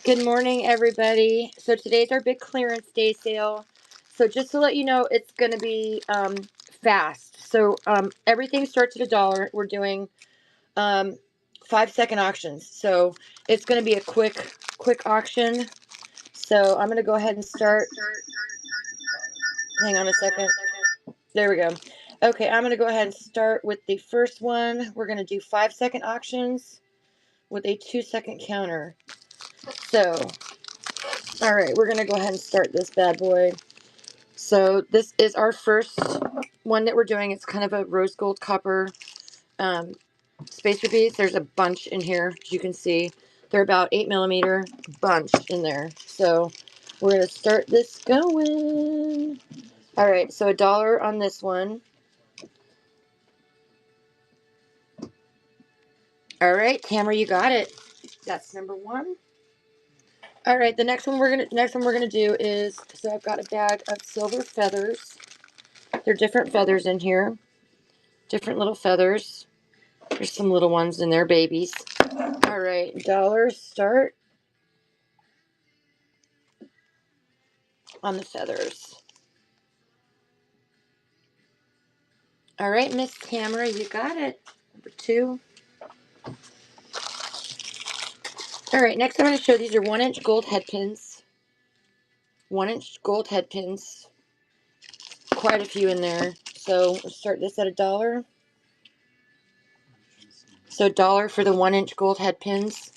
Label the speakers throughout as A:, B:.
A: Good morning, everybody. So today's our big clearance day sale. So just to let you know, it's going to be fast. So everything starts at $1. We're doing um, 5-second auctions. So it's going to be a quick auction. So I'm going to go ahead and start. Hang on a second. There we go. Okay, I'm going to go ahead and start with the first one. We're going to do 5-second auctions with a 2-second counter. So, all right, we're going to go ahead and start this bad boy. So this is our first one that we're doing. It's kind of a rose gold copper um, spacer beads. There's a bunch in here, as you can see. They're about 8mm bunch in there. So we're going to start this going. All right, so $1 on this one. All right, Tamara, you got it. That's number one. All right, the next one we're gonna do is, so I've got a bag of silver feathers. There are different feathers in here, different little feathers. There's some little ones in there, babies. All right, $1 start on the feathers. All right, Miss Tamara, you got it. Number two. All right, next I'm going to show these are 1-inch gold head pins. 1-inch gold head pins. Quite a few in there. So we'll start this at $1. So $1 for the 1-inch gold head pins.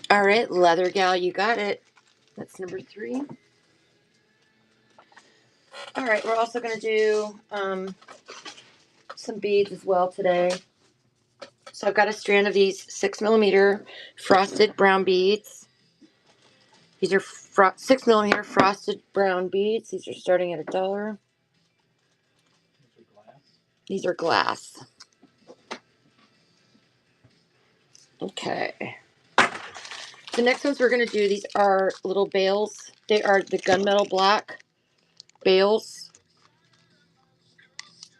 A: All right, Leather Gal, you got it. That's number three. All right, we're also going to do some beads as well today. So I've got a strand of these 6mm frosted brown beads. These are 6mm frosted brown beads. These are starting at $1. These are glass. Okay. The next ones we're going to do, these are little bales. They are the gunmetal black bales.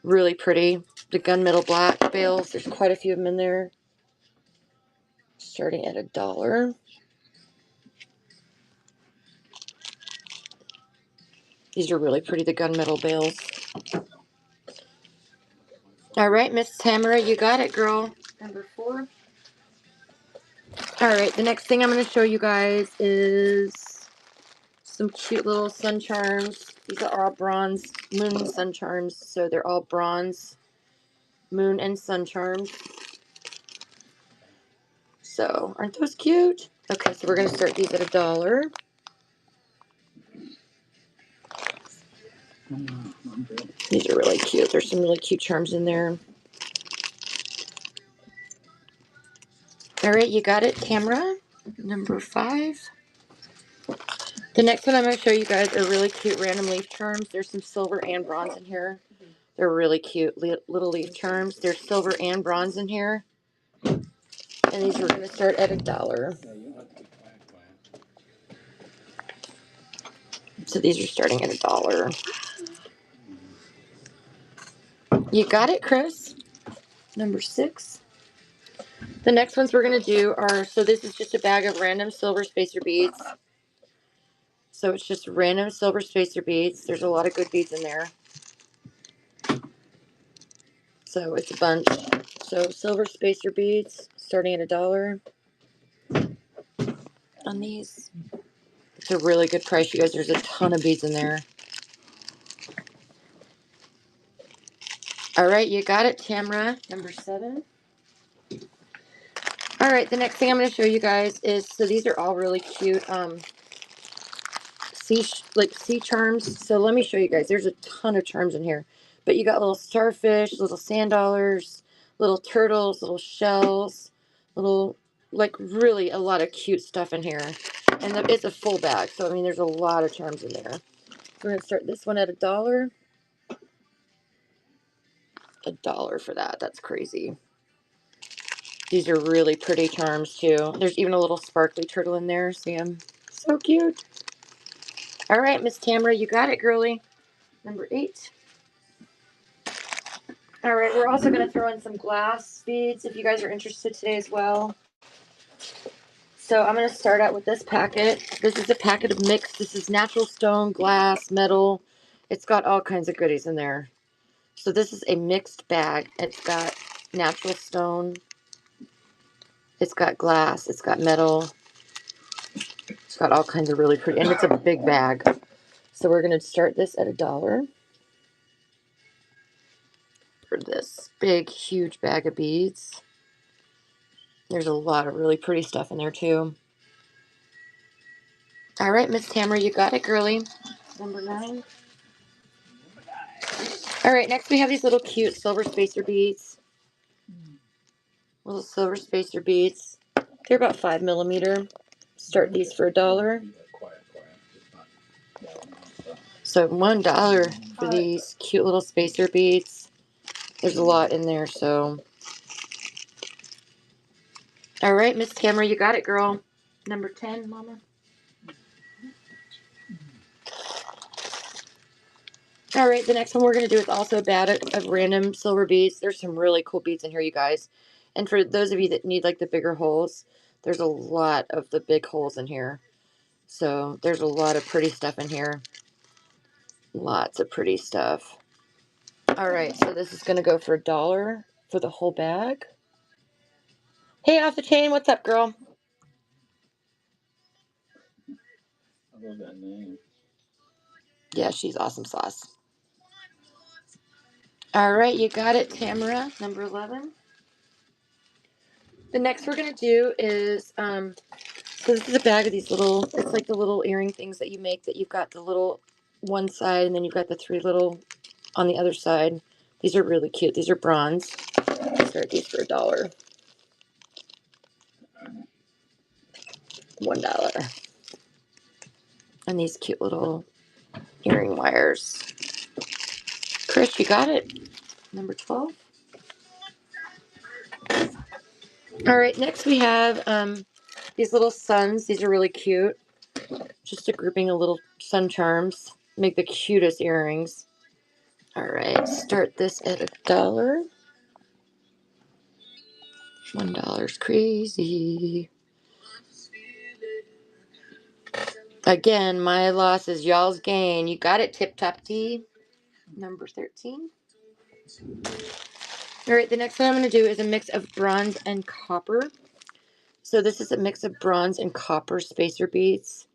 A: Really pretty. The gunmetal black bales. There's quite a few of them in there. Starting at $1. These are really pretty, the gunmetal bales. All right, Miss Tamara, you got it, girl. Number four. All right, the next thing I'm going to show you guys is some cute little sun charms. These are all bronze moon sun charms, so they're all bronze moon and sun charms. So, aren't those cute? Okay, so we're going to start these at $1. These are really cute. There's some really cute charms in there. All right, you got it, Tamara. Number five. The next one I'm going to show you guys are really cute random leaf charms. There's some silver and bronze in here. They're really cute little leaf charms. There's silver and bronze in here. And these are going to start at $1. So these are starting at $1. You got it, Chris. Number six. The next ones we're going to do are, so this is just a bag of random silver spacer beads. So it's just random silver spacer beads. There's a lot of good beads in there. So it's a bunch. So silver spacer beads starting at $1 on these. It's a really good price, you guys. There's a ton of beads in there. All right, you got it, Tamara. Number seven. All right, the next thing I'm going to show you guys is, so these are all really cute sea charms. So let me show you guys. There's a ton of charms in here. But you got little starfish, little sand dollars, little turtles, little shells, little, like really a lot of cute stuff in here. And it's a full bag. So, I mean, there's a lot of charms in there. We're going to start this one at $1. $1 for that. That's crazy. These are really pretty charms too. There's even a little sparkly turtle in there. See him? So cute. All right, Miss Tamara, you got it, girly. Number 8. All right, we're also going to throw in some glass beads if you guys are interested today as well. So I'm going to start out with this packet. This is a packet of mixed. This is natural stone, glass, metal. It's got all kinds of goodies in there. So this is a mixed bag. It's got natural stone. It's got glass. It's got metal. It's got all kinds of really pretty, and it's a big bag. So we're going to start this at $1 for this big, huge bag of beads. There's a lot of really pretty stuff in there too. All right, Miss Tamara, you got it, girly. Number 9. All right, next we have these little cute silver spacer beads. Little silver spacer beads. They're about 5mm. Start these for $1. So $1 for these cute little spacer beads. There's a lot in there, so. All right, Miss Tamara, you got it, girl. Number 10, Mama. All right, the next one we're going to do is also a bag of random silver beads. There's some really cool beads in here, you guys. And for those of you that need like the bigger holes, there's a lot of the big holes in here. So there's a lot of pretty stuff in here. Lots of pretty stuff. All right, so this is going to go for $1 for the whole bag. Hey, Off the Chain, what's up, girl?
B: I love that name.
A: Yeah, she's awesome sauce. All right, you got it, Tamara, number 11. The next we're going to do is, so this is a bag of these little, it's like the little earring things that you make that you've got the little one side and then you've got the 3 little on the other side. These are really cute. These are bronze. Start these for $1. $1. And these cute little earring wires. Chris, you got it. Number 12. All right, next we have these little suns. These are really cute. Just a grouping of little sun charms. Make the cutest earrings. All right, start this at $1. $1's crazy. Again, my loss is y'all's gain. You got it, Tip Top Tea. Number 13. All right, the next one I'm going to do is a mix of bronze and copper. So this is a mix of bronze and copper spacer beads.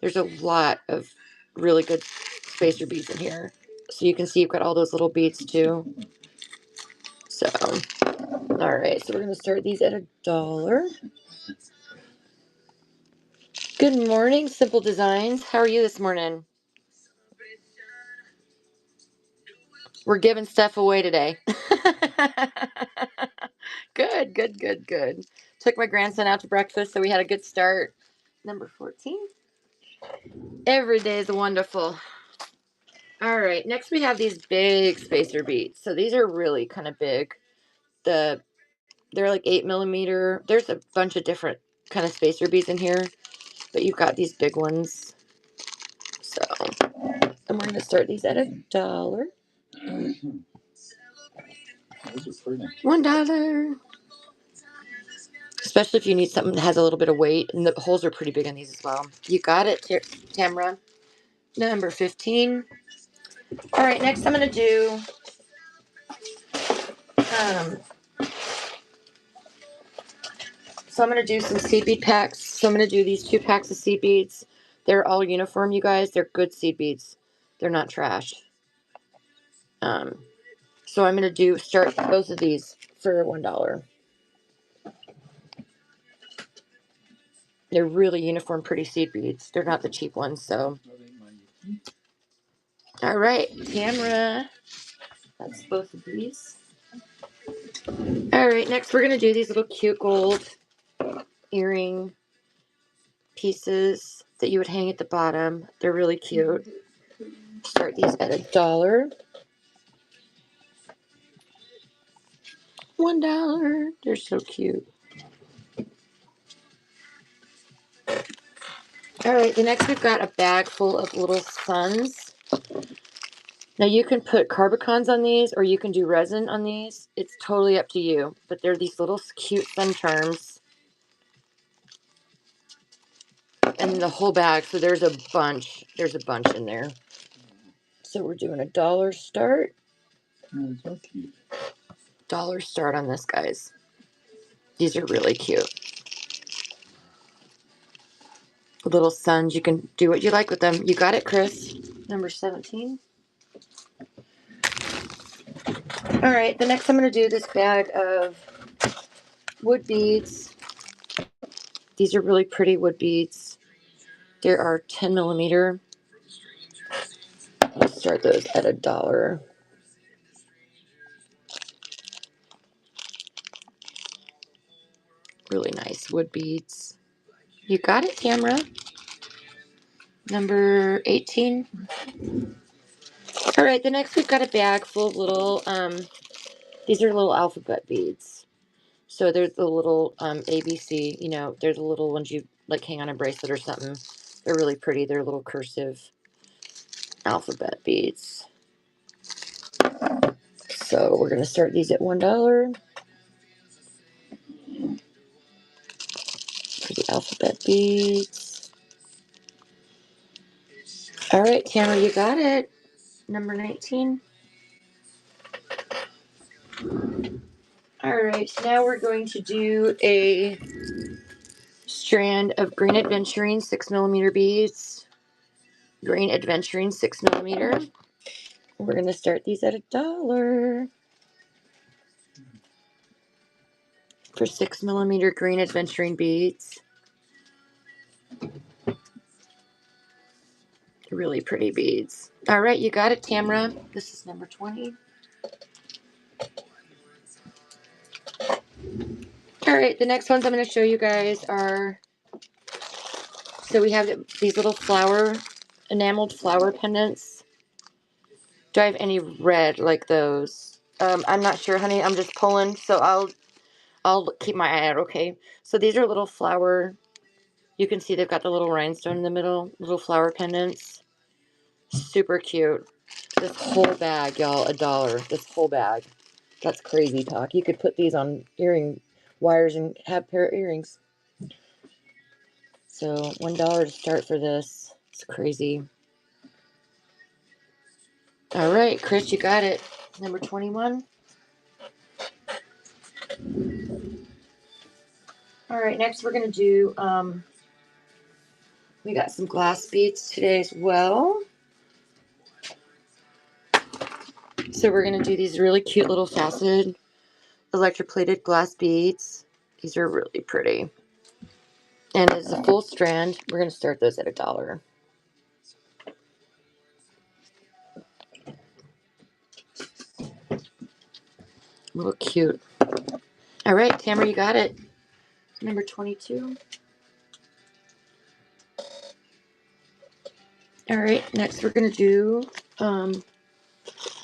A: There's a lot of really good spacer beads in here. So you can see you've got all those little beads too. So, all right, so we're going to start these at $1. Good morning, Simple Designs. How are you this morning? We're giving stuff away today. Good, good, good, good. Took my grandson out to breakfast, so we had a good start. Number 14. Every day is wonderful. All right, next we have these big spacer beads. So these are really kind of big. They're like 8mm. There's a bunch of different kind of spacer beads in here, but you've got these big ones. So, and we're going to start these at $1.
B: Those are pretty.
A: $1. Especially if you need something that has a little bit of weight, and the holes are pretty big on these as well. You got it, Tamara. Number 15. All right, next I'm going to do so I'm going to do some seed bead packs. So I'm going to do these 2 packs of seed beads. They're all uniform, you guys. They're good seed beads. They're not trash. So I'm going to start both of these for $1. They're really uniform, pretty seed beads. They're not the cheap ones, so. All right, Tamara. That's both of these. All right, next we're going to do these little cute gold earring pieces that you would hang at the bottom. They're really cute. Start these at $1. $1. They're so cute. All right, the next we've got a bag full of little suns. Now you can put carbicons on these or you can do resin on these. It's totally up to you. But they're these little cute sun charms. and the whole bag. So there's a bunch. There's a bunch in there. So we're doing $1 start.
B: Oh, so cute.
A: $1 start on this, guys. These are really cute. Little suns. You can do what you like with them. You got it, Chris. Number 17. All right. The next I'm going to do this bag of wood beads. These are really pretty wood beads. There are 10 millimeter. I'll start those at $1. Really nice wood beads. You got it, Tamara. Number 18. All right, the next we've got a bag full of little, these are little alphabet beads. So there's the little ABC, you know, they're the little ones you like hang on a bracelet or something. They're really pretty. They're little cursive alphabet beads. So we're going to start these at $1 for the alphabet beads. All right, Tamara, you got it. Number 19. All right, so now we're going to do a strand of green adventuring 6 millimeter beads. Green adventuring 6 millimeter. We're going to start these at $1 for 6 millimeter green adventuring beads. Really pretty beads. All right, you got it, Tamara. This is number 20. All right, the next ones I'm going to show you guys are, so we have these little enameled flower pendants. Do I have any red like those? I'm not sure, honey. I'm just pulling, so I'll keep my eye out, okay? So these are little flower, you can see they've got the little rhinestone in the middle, little flower pendants. Super cute. This whole bag, y'all, $1. This whole bag. That's crazy talk. You could put these on earring wires and have a pair of earrings. So $1 to start for this. It's crazy. All right, Chris, you got it. Number 21. All right, next we're going to do, we got some glass beads today as well. So we're going to do these really cute little faceted electroplated glass beads. These are really pretty. And as a full strand, we're going to start those at $1. Real cute. All right, Tamara, you got it. Number 22. All right, next we're going to do, oh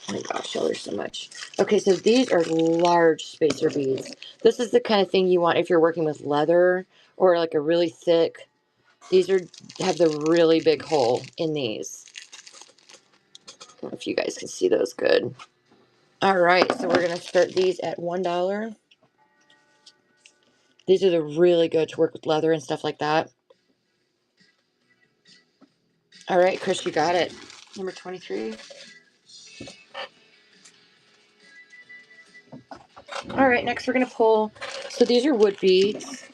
A: my gosh, y'all, there's so much. Okay, so these are large spacer beads. This is the kind of thing you want if you're working with leather or like a really thick. These have the really big hole in these. I don't know if you guys can see those good. All right, so we're going to start these at $1. These are really good to work with leather and stuff like that. All right, Chris, you got it. Number 23. All right, next we're going to pull. So these are wood beads.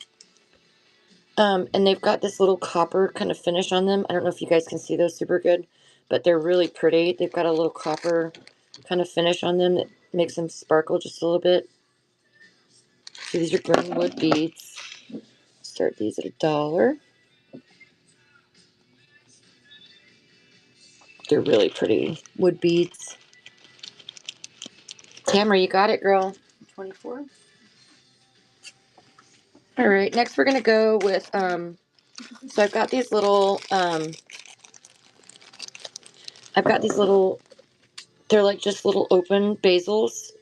A: And they've got this little copper kind of finish on them. I don't know if you guys can see those super good, but they're really pretty. They've got a little copper kind of finish on them that makes them sparkle just a little bit. So these are green wood beads. Start these at $1. They're really pretty wood beads. Tamara, you got it, girl. 24. All right, next we're gonna go with so I've got these little they're like just little open basils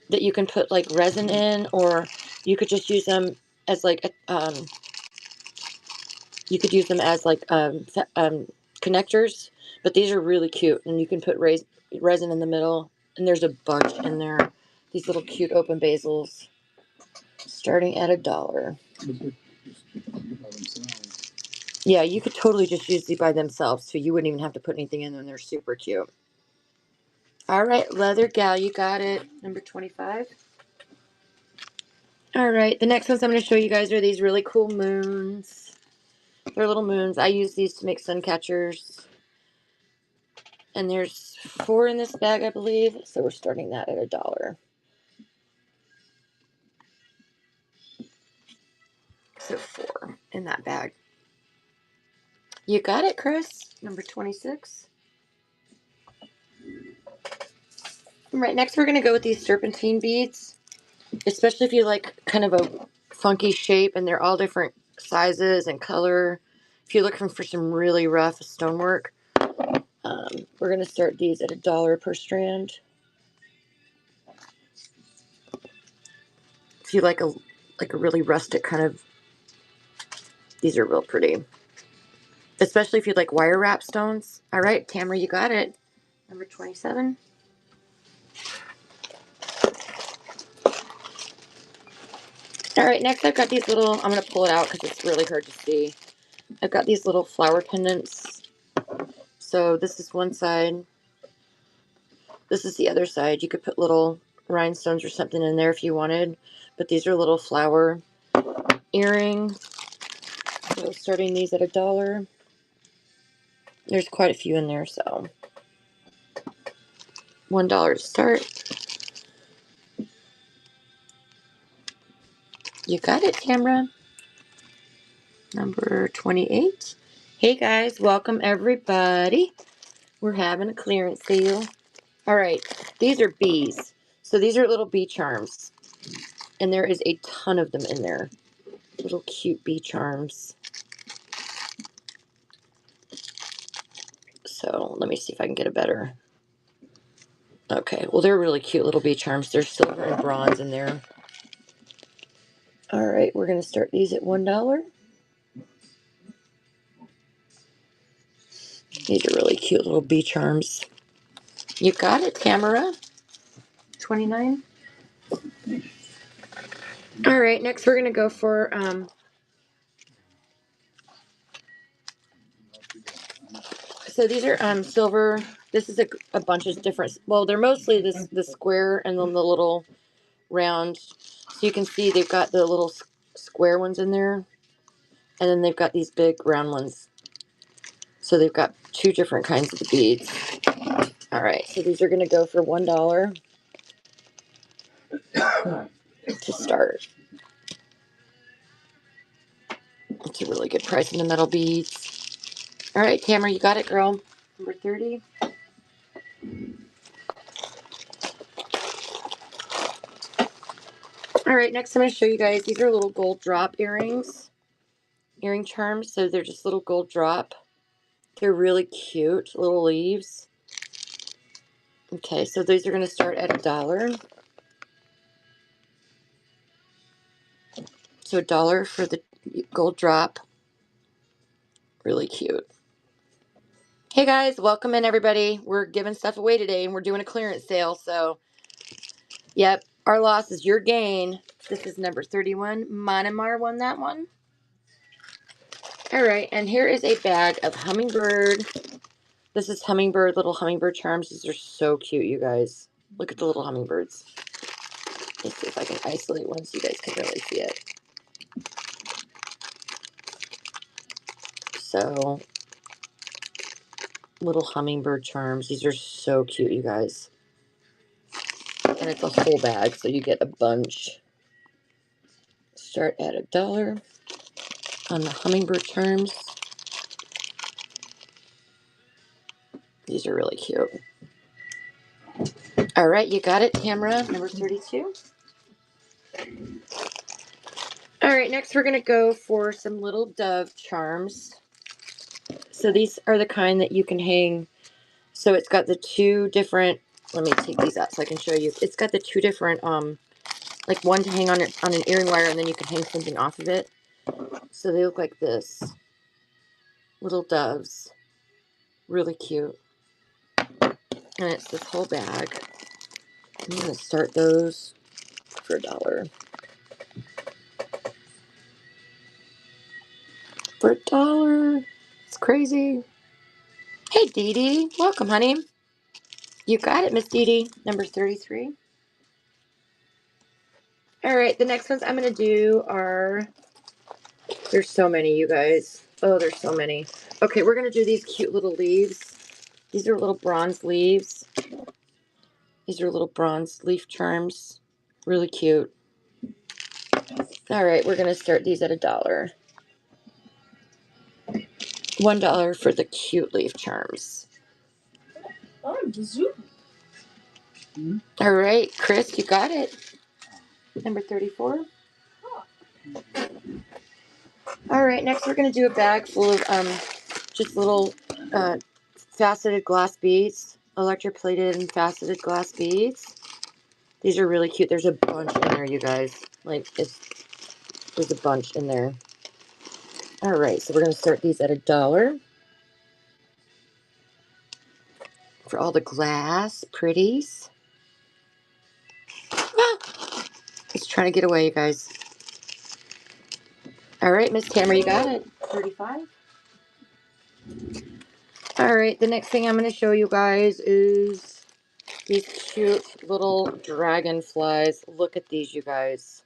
A: that you can put like resin in, or you could just use them as like you could use them as like connectors. But these are really cute, and you can put resin in the middle, and there's a bunch in there. These little cute open basils, starting at $1.
B: Those are just cute by themselves.
A: Yeah, you could totally just use these by themselves, so you wouldn't even have to put anything in them. They're super cute. All right, Leather Gal, you got it. Number 25. All right, the next ones I'm going to show you guys are these really cool moons. They're little moons. I use these to make sun catchers. And there's 4 in this bag, I believe. So we're starting that at $1. So 4 in that bag. You got it, Chris. Number 26. All right, next we're going to go with these serpentine beads. Especially if you like kind of a funky shape and they're all different sizes and color. If you're looking for some really rough stonework, we're going to start these at $1 per strand. If you like a really rustic kind of, these are real pretty. Especially if you like wire wrap stones. All right, Tamara, you got it. Number 27. All right, next I've got these little, I'm going to pull it out because it's really hard to see. I've got these little flower pendants. So this is one side. This is the other side. You could put little rhinestones or something in there if you wanted. But these are little flower earrings. So starting these at $1. There's quite a few in there, so $1 to start. You got it, Tamara. Number 28. Hey guys, welcome everybody. We're having a clearance sale. All right, these are bees. So these are little bee charms. And there is a ton of them in there. Little cute bee charms. So let me see if I can get a better. Okay, well they're really cute little bee charms. There's silver and bronze in there. All right, we're going to start these at $1. These are really cute little bee charms. You got it, Tamara. 29. All right, next we're going to go for so these are silver. This is a bunch of different, well, they're mostly the square and then the little round. So you can see they've got the little square ones in there. And then they've got these big round ones. So they've got 2 different kinds of beads. All right, so these are going to go for $1 to start. It's a really good price in the metal beads. All right, Tamara, you got it, girl. Number 30. All right, next I'm going to show you guys. These are little gold drop earring charms. So they're just little gold drop. They're really cute, little leaves. Okay, so these are going to start at $1. So $1 for the gold drop. Really cute. Hey guys, welcome in everybody. We're giving stuff away today and we're doing a clearance sale. So, yep, our loss is your gain. This is number 31. Manamar won that one. All right, and here is a bag of hummingbird. This is little hummingbird charms. These are so cute, you guys. Look at the little hummingbirds. Let's see if I can isolate one so you guys can really see it. So, little hummingbird charms. These are so cute, you guys. And it's a whole bag, so you get a bunch. Start at $1 on the hummingbird charms. These are really cute. All right, you got it, Tamara, number 32. All right, next we're going to go for some little dove charms. So these are the kind that you can hang. So it's got the 2 different, let me take these out so I can show you. It's got the 2 different, like one to hang on an earring wire and then you can hang something off of it. So they look like this. Little doves. Really cute. And it's this whole bag. I'm going to start those for $1. for $1. It's crazy. Hey, Dee Dee. Welcome, honey. You got it, Miss Dee Dee. Number 33. All right, the next ones I'm going to do are... There's so many, you guys. Oh, there's so many. Okay, we're going to do these cute little leaves. These are little bronze leaves. These are little bronze leaf charms. Really cute. All right, we're going to start these at $1. $1 for the cute leaf charms. All right, Chris, you got it. Number 34. All right, next we're going to do a bag full of just little faceted glass beads, electroplated and faceted glass beads. These are really cute. There's a bunch in there, you guys. Like, there's a bunch in there. All right, so we're going to start these at $1 for all the glass pretties. Ah, it's trying to get away, you guys. All right, Miss Tamara, you got it. 35. All right, the next thing I'm going to show you guys is these cute little dragonflies. Look at these, you guys.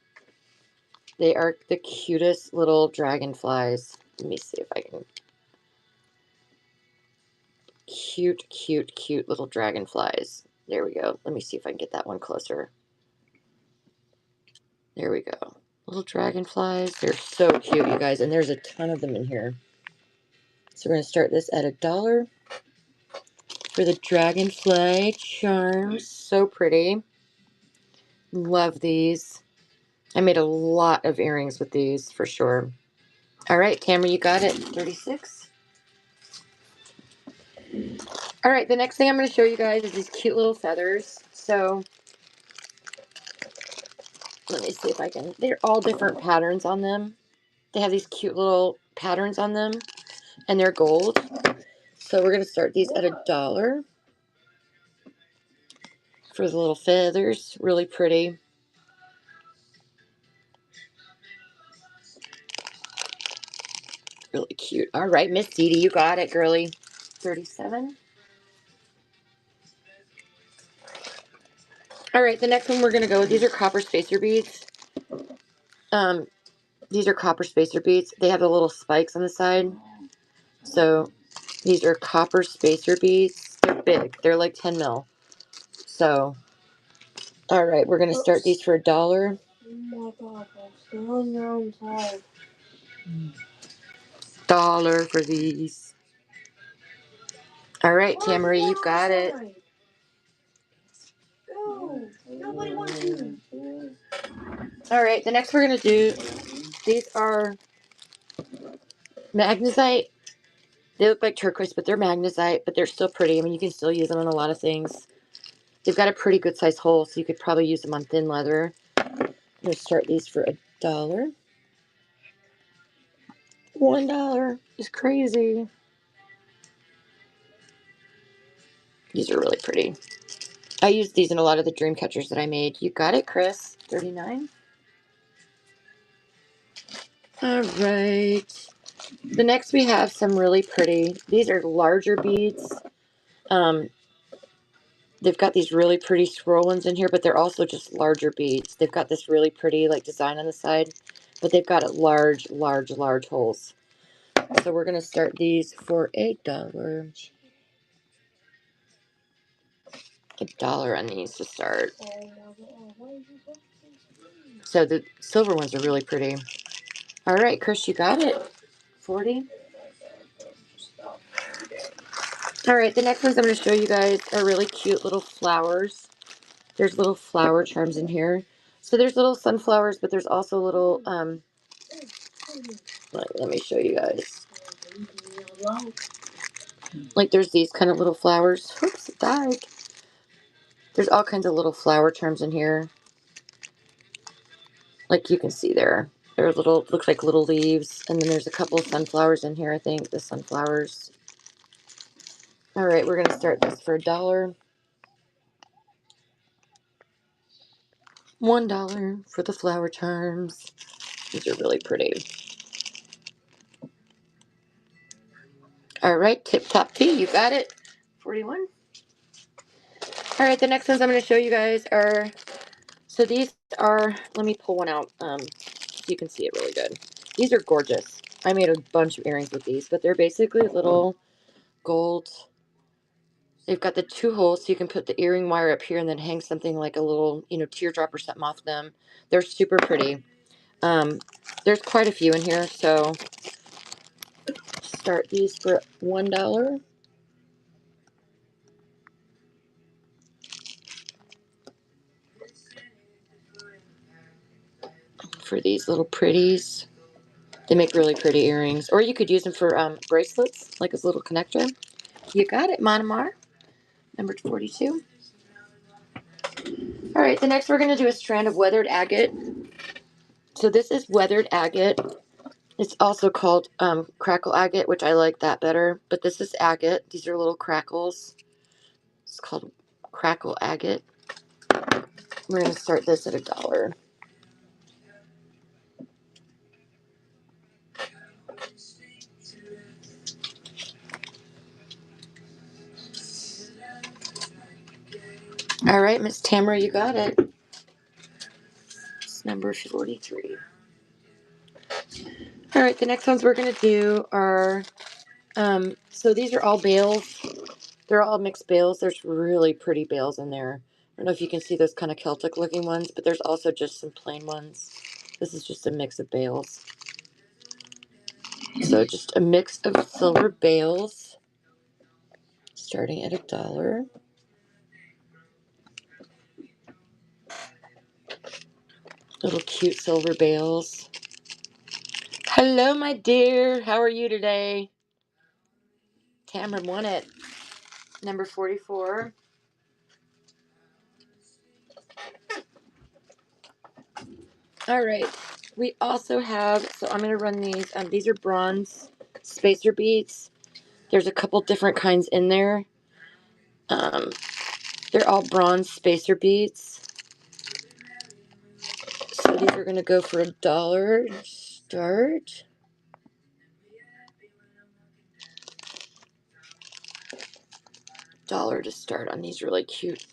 A: They are the cutest little dragonflies. Let me see if I can. Cute, cute, cute little dragonflies. There we go. Let me see if I can get that one closer. There we go. Little dragonflies. They're so cute, you guys. And there's a ton of them in here. So we're going to start this at $1 for the dragonfly charms. So pretty. Love these. I made a lot of earrings with these for sure. All right, Tamara, you got it. 36. All right, the next thing I'm going to show you guys is these cute little feathers. So let me see if I can. They're all different patterns on them. They have these cute little patterns on them, and they're gold. So we're going to start these at $1 for the little feathers. Really pretty. Really cute. All right, Miss Dee Dee, you got it, girly. 37. All right, the next one we're going to go with, these are copper spacer beads. These are copper spacer beads. They have the little spikes on the side. So these are copper spacer beads. They're big. They're like 10 mil. So, all right, we're going to start these for $1.
C: Oh my god, stay on your own side.
A: $1 for these. All right, Tamara, you got it.
C: Go. Nobody wants you.
A: All right, the next we're going to do, these are magnesite. They look like turquoise, but they're magnesite, but they're still pretty. I mean, you can still use them on a lot of things. They've got a pretty good size hole, so you could probably use them on thin leather. I'm going to start these for $1. $1 is crazy. These are really pretty. I used these in a lot of the dream catchers that I made. You got it, Chris. 39. All right. The next we have some really pretty. These are larger beads. They've got these really pretty swirl ones in here, but they're also just larger beads. They've got this really pretty like design on the side, but they've got large, large, large holes. So we're going to start these for $1. $1 on these to start. So the silver ones are really pretty. All right, Chris, you got it. 40. All right, the next ones I'm going to show you guys are really cute little flowers. There's little flower charms in here. So there's little sunflowers, but there's also little, let me show you guys. Like there's these kind of little flowers. Oops, it died. There's all kinds of little flower charms in here. Like you can see there. They're little, looks like little leaves. And then there's a couple of sunflowers in here, I think. The sunflowers. All right, we're going to start this for $1. $1 for the flower charms. These are really pretty. All right, Tip Top Tea, you got it. 41. All right, the next ones I'm going to show you guys are, so these are, let me pull one out so you can see it really good. These are gorgeous. I made a bunch of earrings with these, but they're basically little gold. They've got the 2 holes, so you can put the earring wire up here and then hang something like a little, teardrop or something off them. They're super pretty. There's quite a few in here, so start these for $1. For these little pretties. They make really pretty earrings. Or you could use them for bracelets, like this little connector. You got it, Monomar. Number 42. All right, the next we're going to do a strand of weathered agate. So this is weathered agate. It's also called crackle agate, which I like that better. But this is agate. These are little crackles. It's called crackle agate. We're going to start this at $1. All right, Miss Tamara, you got it. It's number 43. All right, the next ones we're going to do are, so these are all bales. They're all mixed bales. There's really pretty bales in there. I don't know if you can see those kind of Celtic looking ones, but there's also just some plain ones. This is just a mix of bales. So just a mix of silver bales, starting at $1. Little cute silver bales. Hello, my dear. How are you today? Tamara won it. Number 44. All right. We also have, so I'm going to run these. These are bronze spacer beads. There's a couple different kinds in there. They're all bronze spacer beads. So these are going to go for $1 to start. $1 to start on these really cute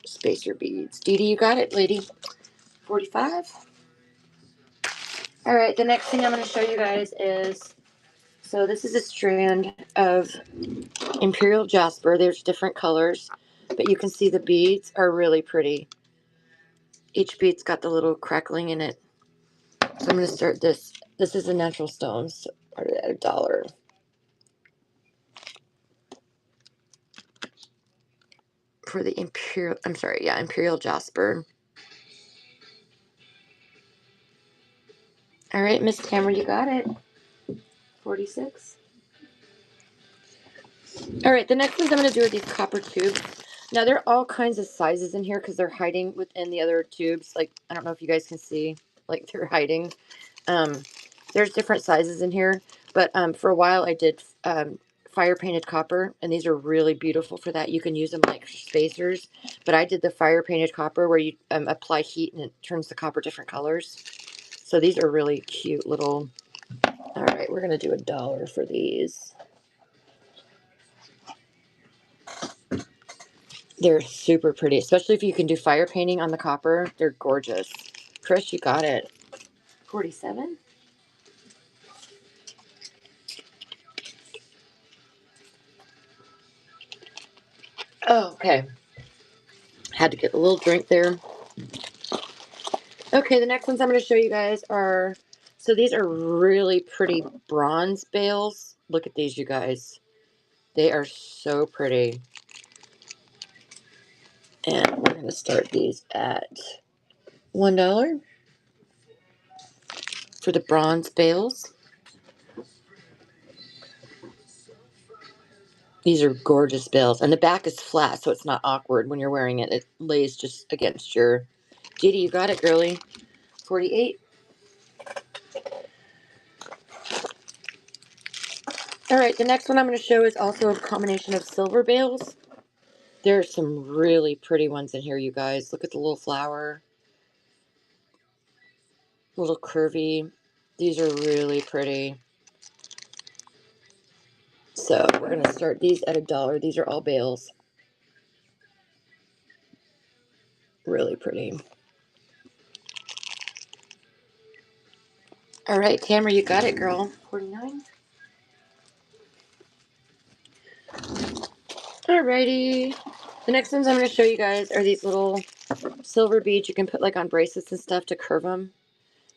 A: spacer beads. Dee Dee, you got it, lady. 45. All right, the next thing I'm going to show you guys is, so this is a strand of Imperial Jasper. There's different colors, but you can see the beads are really pretty. Each bead's got the little crackling in it. So I'm going to start this. This is a natural stone, so at $1. For the Imperial Jasper. All right, Miss Tamara, you got it. 46. All right, the next ones I'm going to do are these copper tubes. Now, there are all kinds of sizes in here because they're hiding within the other tubes. Like, I don't know if you guys can see, like, they're hiding. There's different sizes in here, but for a while I did fire painted copper, and these are really beautiful for that. You can use them like spacers, but I did the fire painted copper where you apply heat and it turns the copper different colors. So these are really cute little. All right, we're going to do $1 for these. They're super pretty, especially if you can do fire painting on the copper. They're gorgeous. Chris, you got it. 47. Oh, okay. Had to get a little drink there. Okay, the next ones I'm going to show you guys are, so these are really pretty bronze bales. Look at these, you guys. They are so pretty. And we're going to start these at $1 for the bronze bales. These are gorgeous bales. And the back is flat, so it's not awkward when you're wearing it. It lays just against your... Judy, you got it, girly. 48. All right, the next one I'm going to show is also a combination of silver bales. There's some really pretty ones in here, you guys. Look at the little flower. Little curvy. These are really pretty. So we're going to start these at $1. These are all bales. Really pretty. All right, Tamara, you got it, girl. 49. Alrighty. The next ones I'm going to show you guys are these little silver beads you can put like on bracelets and stuff to curve them.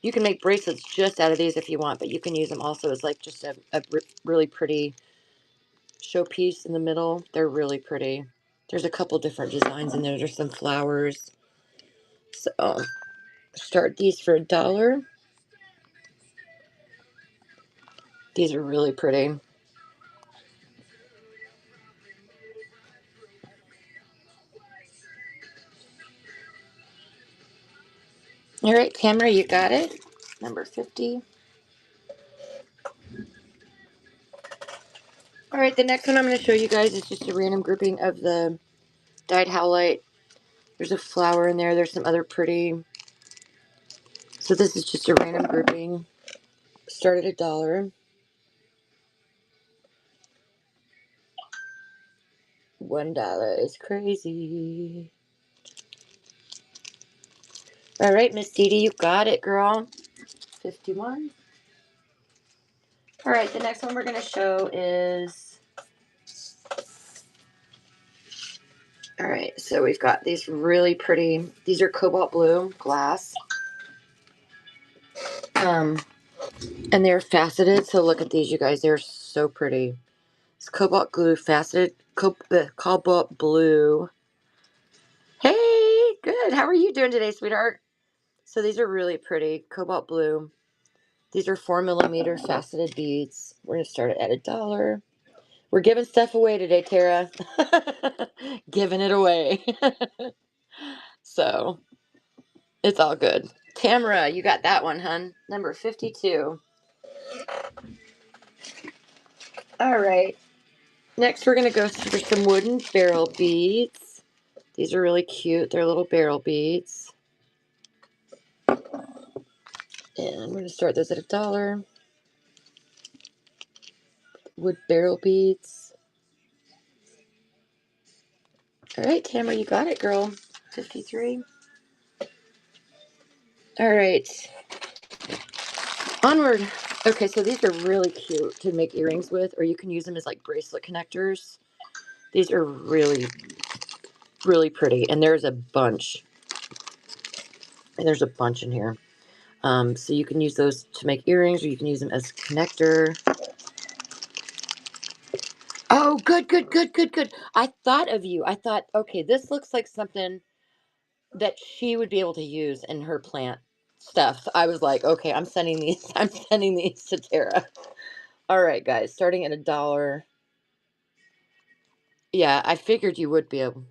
A: You can make bracelets just out of these if you want, but you can use them also as like just a really pretty showpiece in the middle. They're really pretty. There's a couple different designs in there. There's some flowers. So start these for $1. These are really pretty. All right, Tamara, you got it. Number 50. All right, the next one I'm going to show you guys is just a random grouping of the dyed howlite. There's a flower in there. There's some other pretty. So this is just a random grouping. Start at $1. $1 is crazy. All right, Miss Dee Dee, you got it, girl. 51. All right, the next one we're going to show is. All right, so we've got these really pretty. These are cobalt blue glass. And they're faceted. So look at these, you guys. They're so pretty. It's cobalt blue faceted. Cobalt blue. Hey, good. How are you doing today, sweetheart? So these are really pretty. Cobalt blue. These are 4mm faceted beads. We're going to start it at $1. We're giving stuff away today, Tara. Giving it away. So it's all good. Tamara, you got that one, hun. Number 52. All right. Next, we're going to go for some wooden barrel beads. These are really cute. They're little barrel beads. And we're going to start those at $1. Wood barrel beads. All right, Tamara, you got it, girl. 53. All right. Onward. Okay, so these are really cute to make earrings with, or you can use them as like bracelet connectors. These are really, really pretty. And there's a bunch. And there's a bunch in here. So you can use those to make earrings, or you can use them as a connector. Oh, good, good, good, good, good. I thought of you. I thought, okay, this looks like something that she would be able to use in her plant stuff. So I was like, okay, I'm sending these. I'm sending these to Tara. All right, guys, starting at $1. Yeah, I figured you would be able.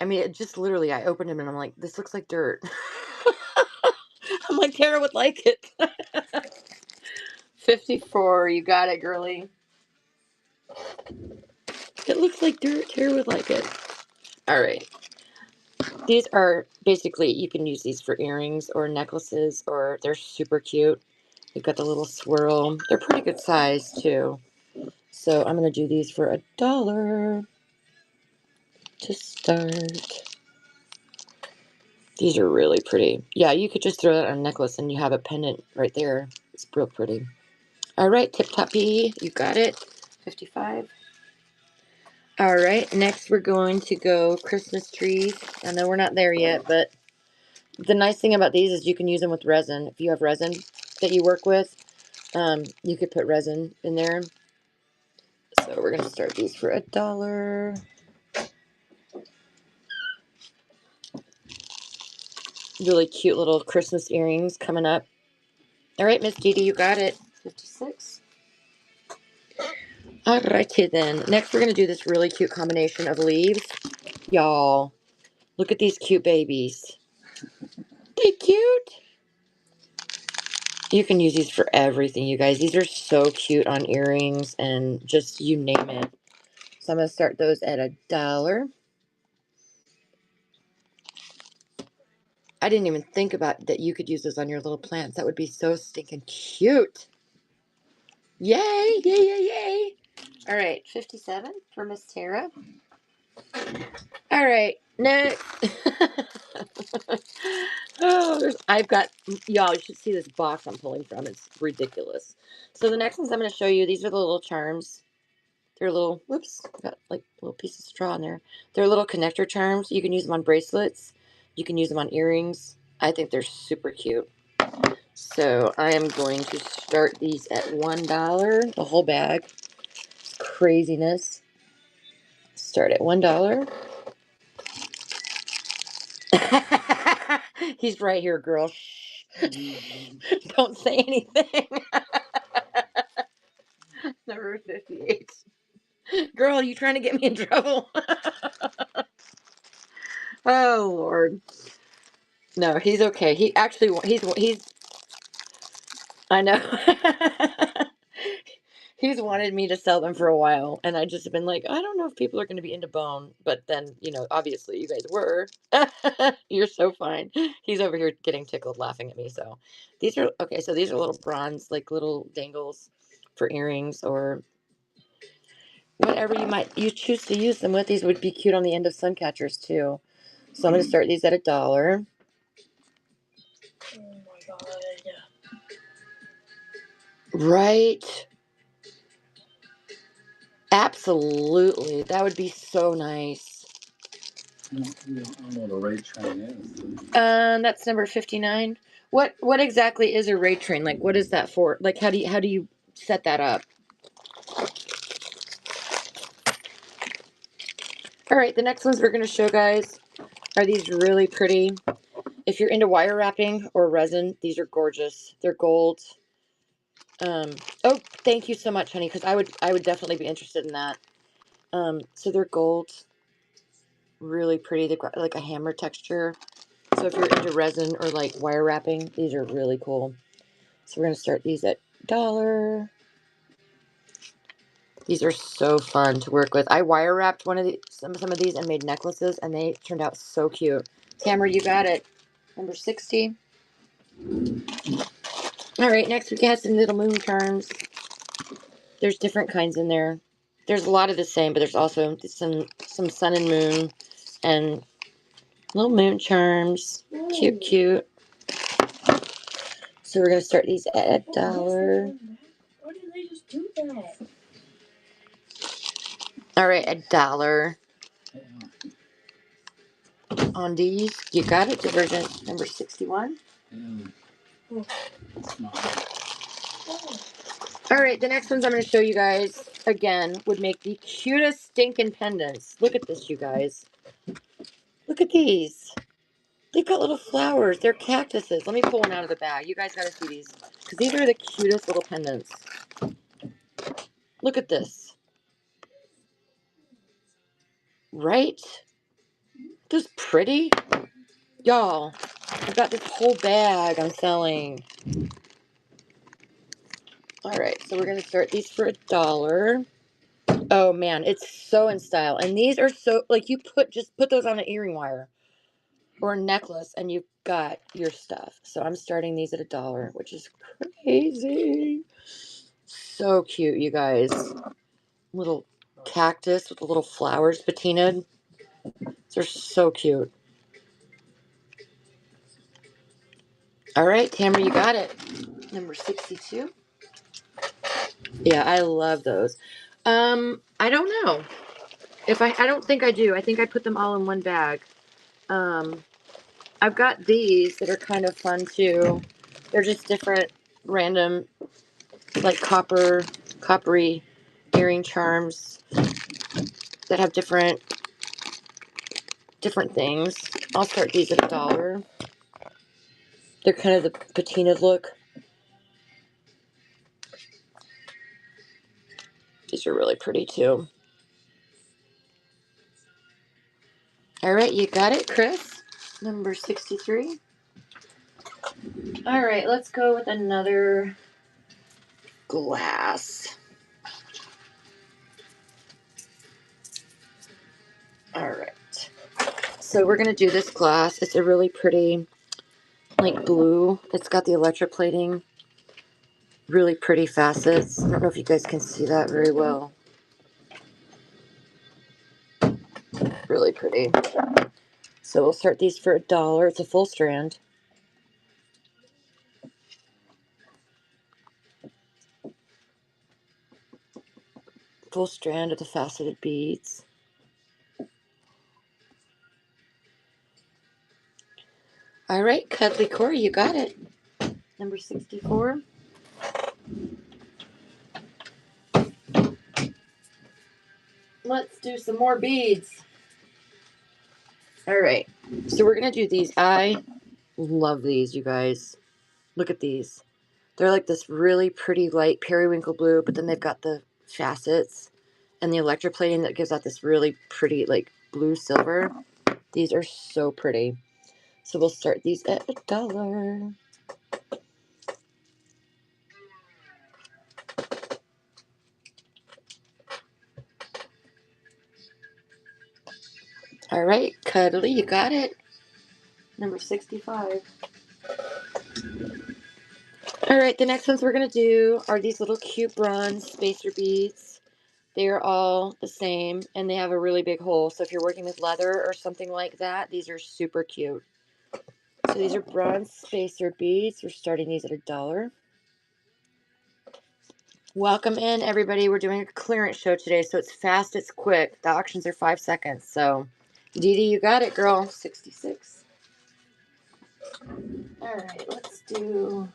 A: I mean, it just literally, I opened them and I'm like, this looks like dirt. I'm like, Tara would like it. 54, you got it, girly. It looks like dirt. Tara would like it. All right. These are basically, you can use these for earrings or necklaces, or they're super cute. You've got the little swirl. They're pretty good size too. So I'm going to do these for $1 to start. These are really pretty. Yeah, you could just throw that on a necklace and you have a pendant right there. It's real pretty. All right, Tip Toppy, you got it. 55. All right, next we're going to go Christmas trees. I know we're not there yet, but the nice thing about these is you can use them with resin. If you have resin that you work with, you could put resin in there. So we're going to start these for $1. Really cute little Christmas earrings coming up. All right, Miss Dee Dee, you got it. 56. Alrighty then. Next, we're going to do this really cute combination of leaves. Y'all, look at these cute babies. They cute. You can use these for everything, you guys. These are so cute on earrings and just you name it. So I'm going to start those at $1. I didn't even think about that you could use those on your little plants. That would be so stinking cute. Yay, yay, yay, yay. All right, 57 for Miss Tara. All right, next. Oh, I've got, y'all, you should see this box I'm pulling from. It's ridiculous. So the next ones I'm going to show you, these are the little charms. They're little, whoops, got like little piece of straw in there. They're little connector charms. You can use them on bracelets. You can use them on earrings. I think they're super cute. So I am going to start these at $1, the whole bag. Craziness. Start at $1. He's right here, girl. Shh. Don't say anything. Number 58. Girl, are you trying to get me in trouble? Oh, Lord. No, he's okay. He actually, he's, I know. He's wanted me to sell them for a while, and I just have been like, I don't know if people are going to be into bone, but then, you know, obviously you guys were. You're so fine. He's over here getting tickled laughing at me. So these are, okay, so these are little bronze, like little dangles for earrings or whatever you choose to use them with. These would be cute on the end of sun catchers too. So I'm going to start these at $1.
C: Oh my god.
A: Right. Absolutely. That would be so nice.
B: I don't know what a rate train is.
A: That's number 59. What exactly is a raid train? Like, what is that for? Like, how do you set that up? All right, the next ones we're going to show guys are these really pretty. If you're into wire wrapping or resin, these are gorgeous. They're gold. Oh, thank you so much, honey, because I would definitely be interested in that. So they're gold, really pretty. They've got like a hammer texture. So if you're into resin or like wire wrapping, these are really cool. So we're going to start these at $1. These are so fun to work with. I wire wrapped some of these and made necklaces, and they turned out so cute. Tamara, you got it. Number 60. All right, next we got some little moon charms. There's different kinds in there. There's a lot of the same, but there's also some sun and moon and little moon charms. Cute, cute. So we're going to start these at $1.
C: Why did they just do that?
A: All right, $1
B: Yeah.
A: on these. You got it. Divergent number 61.
B: Yeah. It's not.
A: All right, the next ones I'm going to show you guys, again, would make the cutest stinking pendants. Look at this, you guys. Look at these. They've got little flowers. They're cactuses. Let me pull one out of the bag. You guys got to see these. Because these are the cutest little pendants. Look at this. Right? This pretty? Y'all, I've got this whole bag I'm selling. All right, so we're going to start these for $1. Oh, man, it's so in style. And these are so, like, just put those on an earring wire or a necklace, and you've got your stuff. So I'm starting these at $1, which is crazy. So cute, you guys. Little cactus with the little flowers patinaed. They're so cute. All right, Tamara, you got it. Number 62. Yeah, I love those. I don't know. I don't think I do. I think I put them all in one bag. I've got these that are kind of fun too. They're just different random like coppery earring charms that have different things. I'll start these at $1. They're kind of the patina look. These are really pretty too. All right, you got it, Chris. Number 63. All right, let's go with another glass. All right. So we're going to do this glass. It's a really pretty like blue. It's got the electroplating. Really pretty facets. I don't know if you guys can see that very well. Really pretty. So we'll start these for $1. It's a full strand. Full strand of the faceted beads. All right, Cuddly Corey, you got it. Number 64. Let's do some more beads. All right, so we're going to do these. I love these, you guys. Look at these. They're like this really pretty light periwinkle blue, but then they've got the facets and the electroplating that gives out this really pretty like blue silver. These are so pretty. So we'll start these at $1. All right, Cuddly, you got it. Number 65. All right, the next ones we're going to do are these little cute bronze spacer beads. They are all the same, and they have a really big hole. So if you're working with leather or something like that, these are super cute. So these are bronze spacer beads. We're starting these at $1. Welcome in, everybody. We're doing a clearance show today, so it's fast, it's quick. The auctions are 5 seconds. So, Dee Dee, you got it, girl. 66. All right, let's do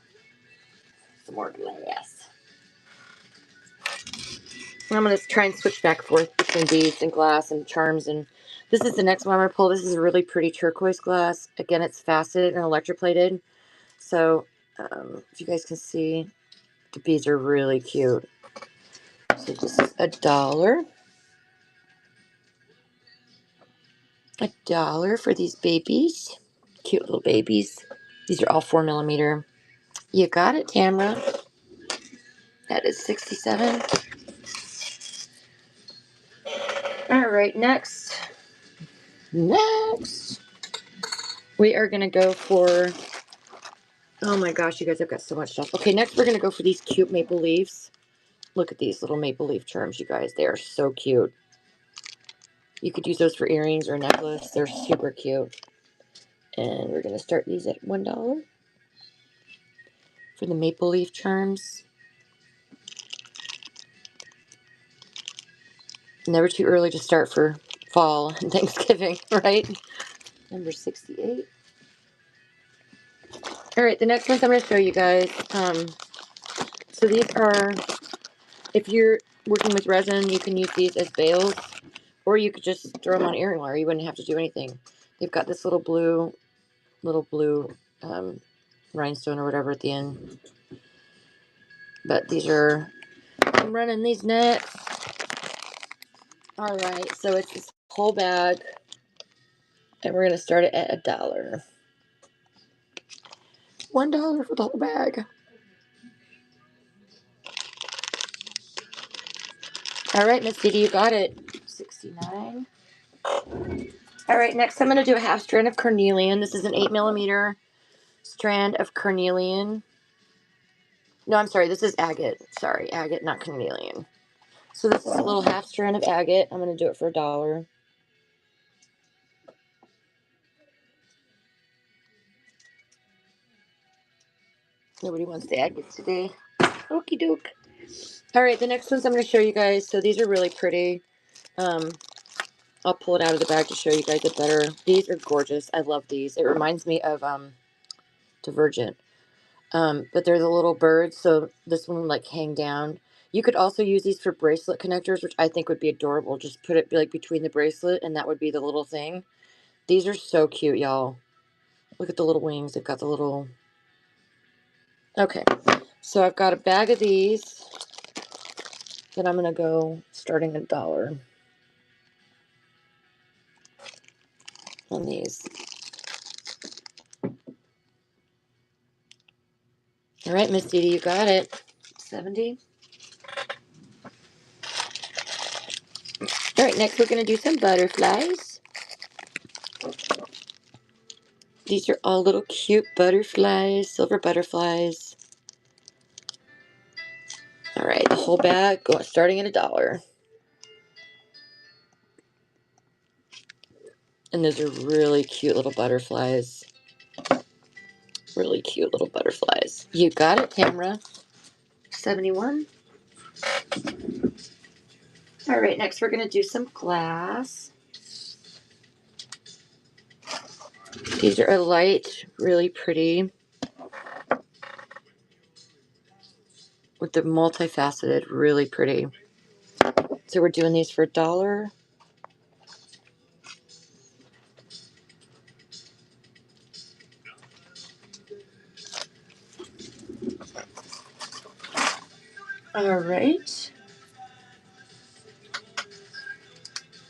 A: some more glass. I'm going to try and switch back and forth between beads and glass and charms. And this is the next one I'm going to pull. This is a really pretty turquoise glass. Again, it's faceted and electroplated. So, if you guys can see, the beads are really cute. So this is $1. $1 for these babies. Cute little babies. These are all 4mm. You got it, Tamara. That is 67. All right, next. We are going to go for... Oh my gosh, you guys, I've got so much stuff. Okay, next we're going to go for these cute maple leaves. Look at these little maple leaf charms, you guys. They are so cute. You could use those for earrings or a necklace. They're super cute. And we're going to start these at $1 for the maple leaf charms. Never too early to start for fall and Thanksgiving, right? Number 68. All right, the next ones I'm going to show you guys. So these are, if you're working with resin, you can use these as bales, or you could just throw them on earring wire. You wouldn't have to do anything. They've got this little blue rhinestone or whatever at the end. But these are, I'm running these next. All right, so it's this whole bag, and we're going to start it at $1. $1 for the whole bag. All right, Miss Dee Dee, you got it. 69. All right, next I'm going to do a half strand of carnelian. This is an 8mm strand of carnelian. No, I'm sorry, this is agate. Sorry, agate, not carnelian. So this is a little half strand of agate. I'm going to do it for $1. Nobody wants the agate today. Okie doke. All right, the next ones I'm going to show you guys. So these are really pretty. I'll pull it out of the bag to show you guys it better. These are gorgeous. I love these. It reminds me of Divergent. But they're the little birds, so this one like hang down. You could also use these for bracelet connectors, which I think would be adorable. Just put it like between the bracelet, and that would be the little thing. These are so cute, y'all. Look at the little wings. They've got the little... Okay, so I've got a bag of these that I'm going to go starting at $1 on these. All right, Miss Dee Dee, you got it. 70. All right, next we're going to do some butterflies. These are all little cute butterflies, silver butterflies. All right, the whole bag starting at $1. And those are really cute little butterflies. Really cute little butterflies. You got it, Tamra. 71. All right, next we're going to do some glass. These are a light, really pretty, with the multifaceted, really pretty. So we're doing these for $1. All right.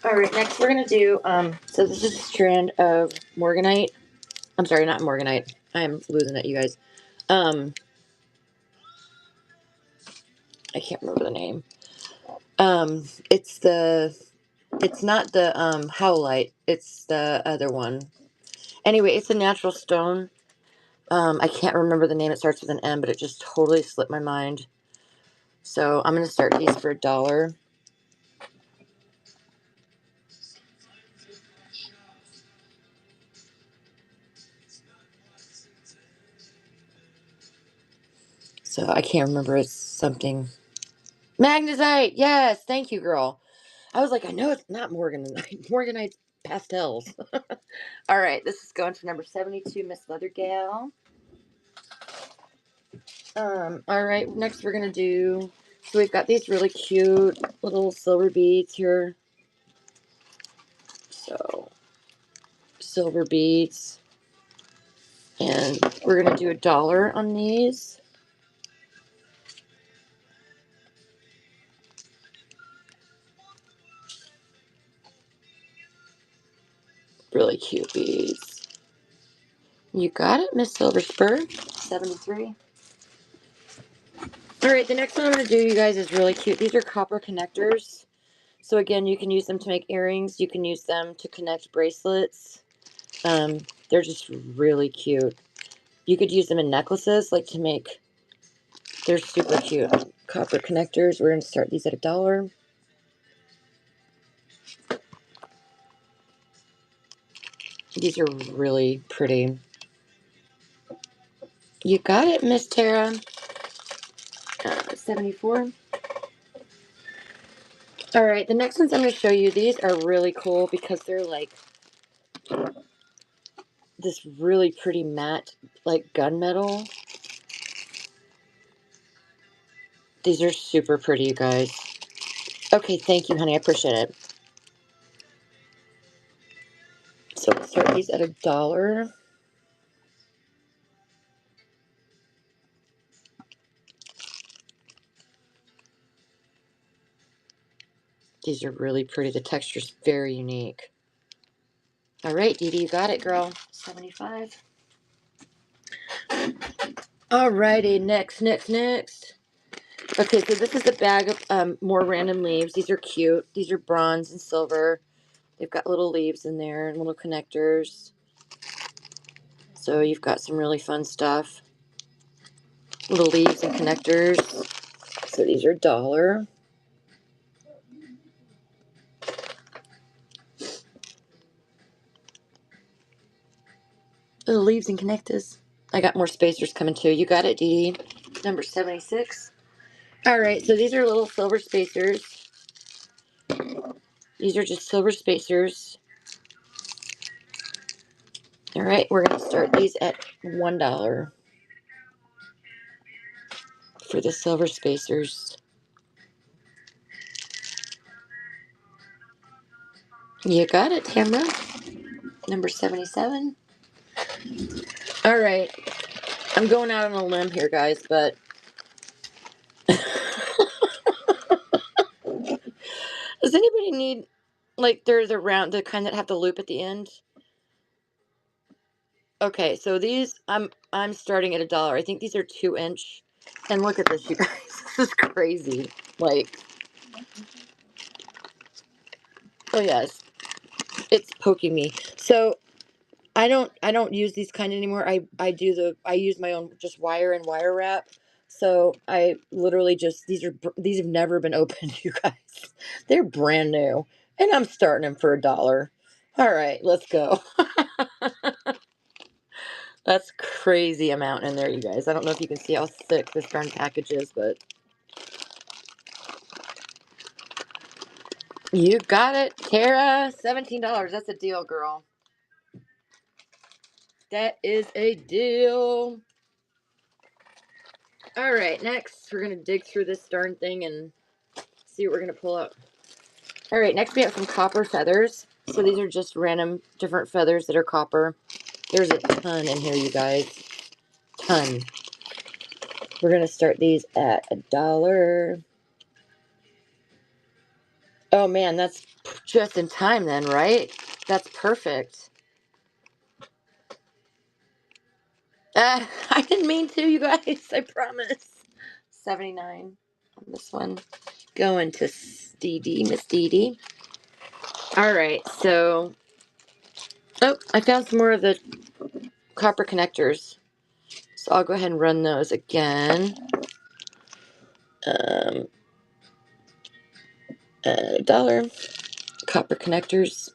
A: All right, next we're going to do, so this is a strand of Morganite. I'm sorry, not Morganite. I'm losing it, you guys. I can't remember the name. It's not the howlite. It's the other one. Anyway, it's a natural stone. I can't remember the name. It starts with an M, but it just totally slipped my mind. So I'm gonna start these for $1. So I can't remember. It's something magnesite. Yes, thank you, girl. I was like, I know it's not Morganite. Morganite pastels. All right, this is going for number 72, Miss Leather Gal. All right, next we're gonna do. So we've got these really cute little silver beads here. So silver beads, and we're gonna do $1 on these. Really cute beads. You got it, Miss Silver Spur. 73. All right, the next one I'm going to do, you guys, is really cute. These are copper connectors. So again, you can use them to make earrings. You can use them to connect bracelets. They're just really cute. You could use them in necklaces, like to make. They're super cute. Copper connectors. We're going to start these at $1. These are really pretty. You got it, Miss Tara. 74. All right, the next ones I'm going to show you, these are really cool because they're like this really pretty matte, like gunmetal. These are super pretty, you guys. Okay, thank you, honey. I appreciate it. So we'll start these at $1. These are really pretty. The texture's very unique. All right, Dee Dee, you got it, girl. 75. All righty, next. Okay, so this is a bag of more random leaves. These are cute. These are bronze and silver. They've got little leaves in there and little connectors. So you've got some really fun stuff. Little leaves and connectors. So these are $1. Little leaves and connectors. I got more spacers coming too. You got it, Dee Dee. Number 76. All right, so these are little silver spacers. These are just silver spacers. All right, we're going to start these at $1 for the silver spacers. You got it, Tamra. Number 77. All right, I'm going out on a limb here, guys, but does anybody need, like, there's a round, the kind that have the loop at the end? Okay, so these, I'm starting at $1. I think these are 2-inch. And look at this, you guys. This is crazy. Like, oh yes, it's poking me. So I don't use these kind anymore. I use my own just wire and wire wrap. So I literally just these have never been opened, you guys. They're brand new, and I'm starting them for $1. All right, let's go. That's crazy amount in there, you guys. I don't know if you can see how thick this darn package is, but you got it, Tara. $17. That's a deal, girl. That is a deal. All right, next we're gonna dig through this darn thing and see what we're gonna pull out. All right, next we have some copper feathers. So these are just random different feathers that are copper. There's a ton in here, you guys. Ton. We're gonna start these at $1. Oh man, that's just in time then, right? That's perfect. I didn't mean to, you guys. I promise. 79 on this one. Going to Dee Dee, Miss Dee Dee. All right, so I found some more of the copper connectors. So I'll go ahead and run those again. $1. Copper connectors.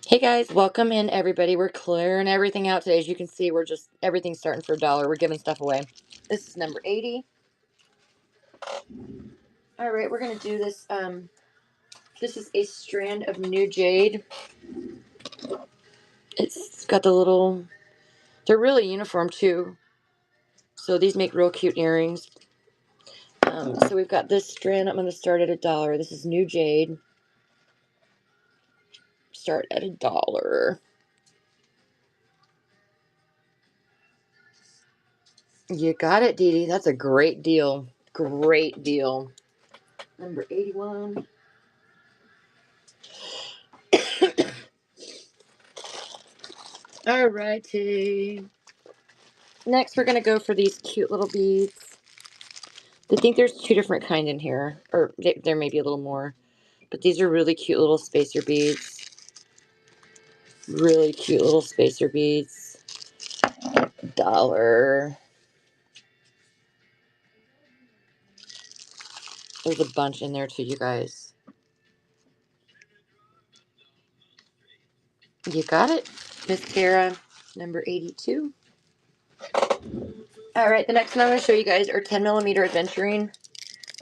A: Hey guys, welcome in everybody. We're clearing everything out today. As you can see, everything's starting for $1. We're giving stuff away. This is number 80. All right, we're gonna do this. This is a strand of new jade. It's got the little. They're really uniform too. So these make real cute earrings. So we've got this strand. I'm gonna start at $1. This is new jade. Start at $1. You got it, Dee Dee. That's a great deal. Great deal. Number 81. Alrighty. Next, we're going to go for these cute little beads. I think there's 2 different kind in here. Or there may be a little more. But these are really cute little spacer beads. Really cute little spacer beads. $1. There's a bunch in there too, you guys. You got it, Miss Tara. Number 82. Alright, the next one I'm going to show you guys are 10mm adventuring.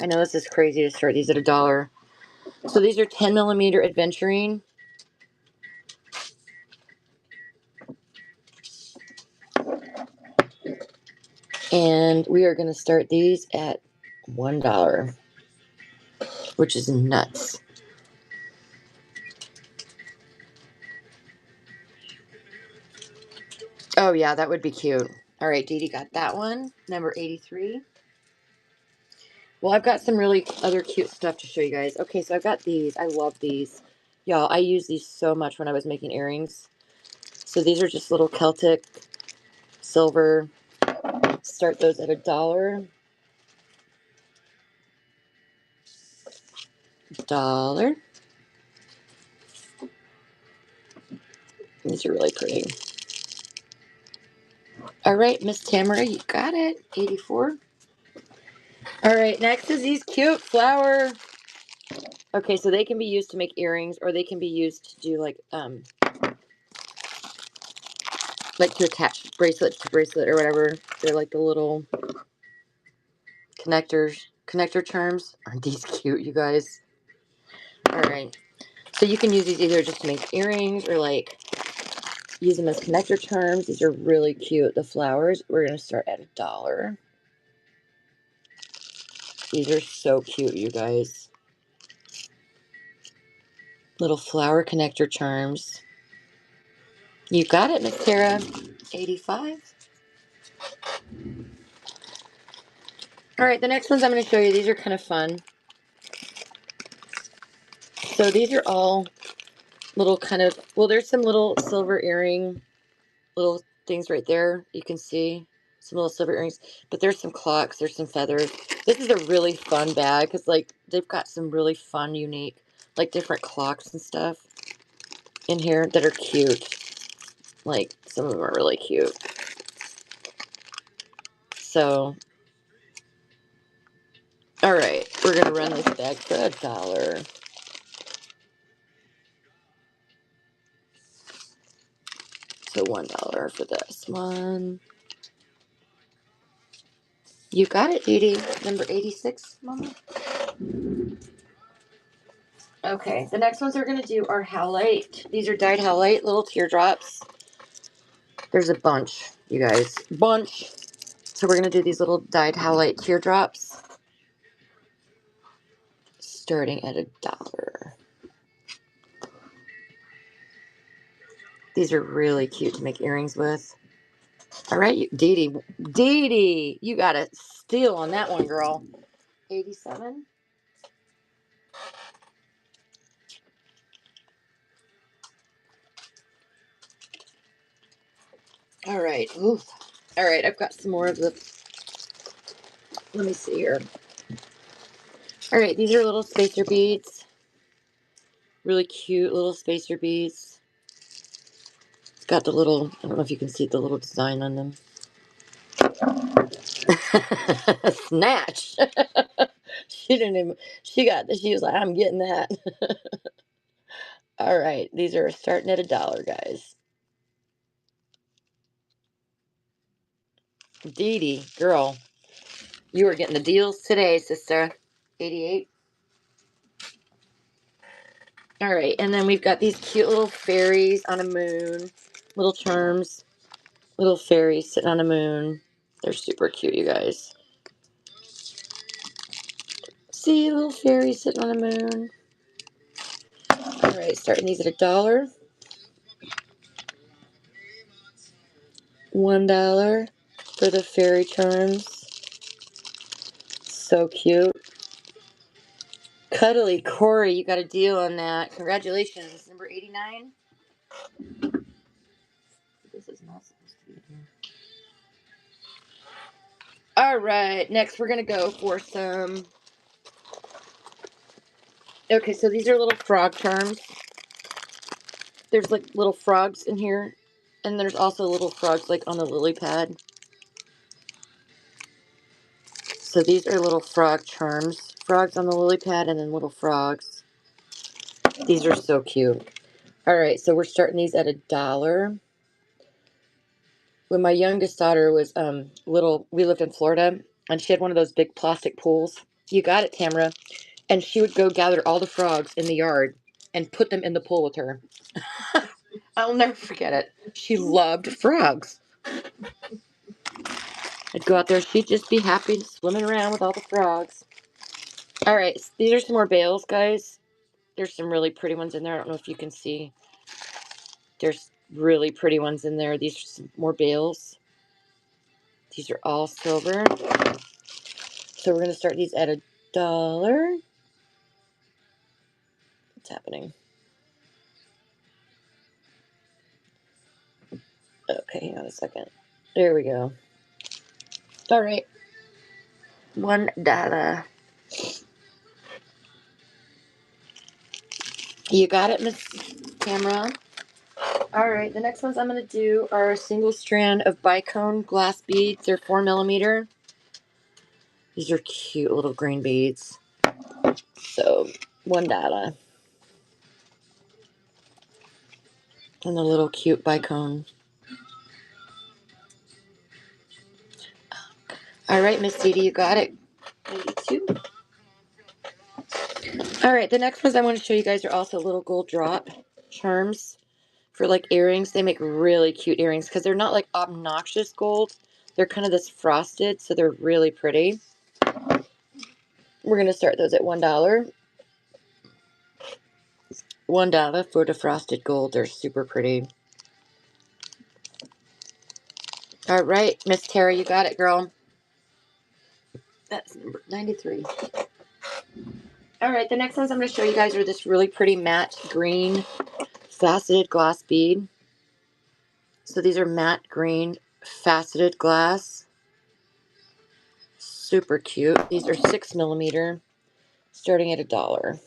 A: I know this is crazy to start these at $1. So these are 10mm adventuring. And we are going to start these at $1, which is nuts. Oh yeah, that would be cute. All right, Dee Dee got that one. Number 83. Well, I've got some really other cute stuff to show you guys. Okay, so I've got these. I love these. Y'all, I use these so much when I was making earrings. So these are just little Celtic silver. Start those at $1. $1. These are really pretty. All right, Miss Tamara, you got it. 84. All right, next is these cute flower. Okay, so they can be used to make earrings, or they can be used to do like to attach bracelet to bracelet or whatever. They're like the little connector charms. Aren't these cute, you guys? All right, so you can use these either just to make earrings or like use them as connector charms. These are really cute. The flowers, we're gonna start at $1. These are so cute, you guys. Little flower connector charms. You got it, Miss Tara. 85. All right, the next ones I'm going to show you, these are kind of fun. So these are all little kind of, well, there's some little silver earring, little things right there. You can see some little silver earrings, but there's some clocks, there's some feathers. This is a really fun bag because like they've got some really fun, unique, like different clocks and stuff. in here that are cute. Like, some of them are really cute. So, all right, we're going to run this bag for $1. So $1 for this one. You got it, Dee Dee. Number 86, Mama. Okay, the next ones we're going to do are Howlite. These are dyed Howlite, little teardrops. There's a bunch, you guys. Bunch. So we're going to do these little dyed Howlite teardrops. Starting at $1. These are really cute to make earrings with. All right, Dee Dee, you got a steal on that one, girl. 87. All right. Ooh. All right, I've got some more of the. Let me see here. All right, these are little spacer beads. Really cute little spacer beads. It's got the little, I don't know if you can see the little design on them. Snatch. She didn't even, she was like, I'm getting that. All right, these are starting at $1, guys. Dee Dee, girl, you are getting the deals today, sister. 88. All right, and then we've got these cute little fairies on a moon. Little charms. Little fairies sitting on a moon. They're super cute, you guys. See, little fairies sitting on a moon. All right, starting these at $1. $1 for the fairy charms. So cute. Cuddly Corey, you got a deal on that. Congratulations. Number 89. This is not supposed to be in here. All right, next we're going to go for some. Okay, so these are little frog charms. There's like little frogs in here. And there's also little frogs like on the lily pad. So these are little frog charms. Frogs on the lily pad and then little frogs. These are so cute. All right, so we're starting these at $1. When my youngest daughter was little, we lived in Florida, and she had one of those big plastic pools. You got it, Tamara. And she would go gather all the frogs in the yard and put them in the pool with her. I'll never forget it. She loved frogs. I'd go out there, she'd just be happy swimming around with all the frogs. All right, these are some more bales, guys. There's some really pretty ones in there. I don't know if you can see. There's really pretty ones in there. These are some more bales. These are all silver. So we're going to start these at $1. What's happening? Okay, hang on a second. There we go. All right. $1. You got it, Miss Tamara? All right, the next ones I'm going to do are a single strand of bicone glass beads. They're 4mm. These are cute little green beads. So, $1. And the little cute bicone. All right, Miss Dee Dee, you got it. 82. All right, the next ones I want to show you guys are also little gold drop charms for like earrings. They make really cute earrings because they're not like obnoxious gold. They're kind of this frosted, so they're really pretty. We're going to start those at $1. $1 for the frosted gold. They're super pretty. All right, Miss Tara, you got it, girl. That's number 93. All right, the next ones I'm going to show you guys are this really pretty matte green faceted glass bead. So these are matte green faceted glass. Super cute. These are 6mm, starting at $1.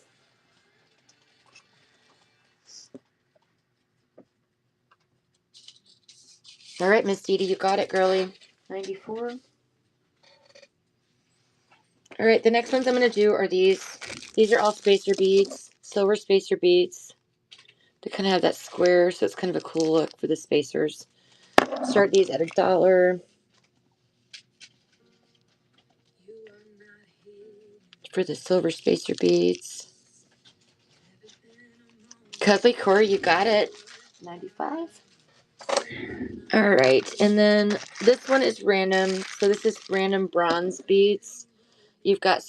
A: All right, Miss Dee Dee, you got it, girly. 94. All right, the next ones I'm going to do are these. These are all spacer beads, silver spacer beads. They kind of have that square, so it's kind of a cool look for the spacers. Start these at $1 for the silver spacer beads. Cuddly Corey, you got it. 95. All right, and then this one is random. So this is random bronze beads. You've got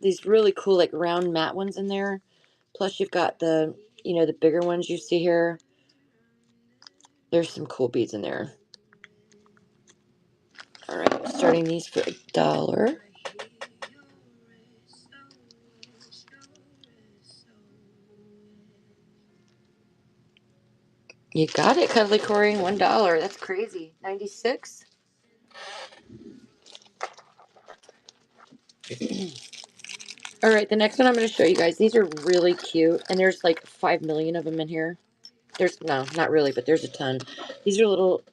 A: these really cool like round matte ones in there. Plus you've got the, the bigger ones you see here. There's some cool beads in there. All right, starting these for $1. You got it, Cuddly Corey. $1. That's crazy. 96. All right, the next one I'm going to show you guys. These are really cute, and there's like 5 million of them in here. No, not really, but there's a ton. These are little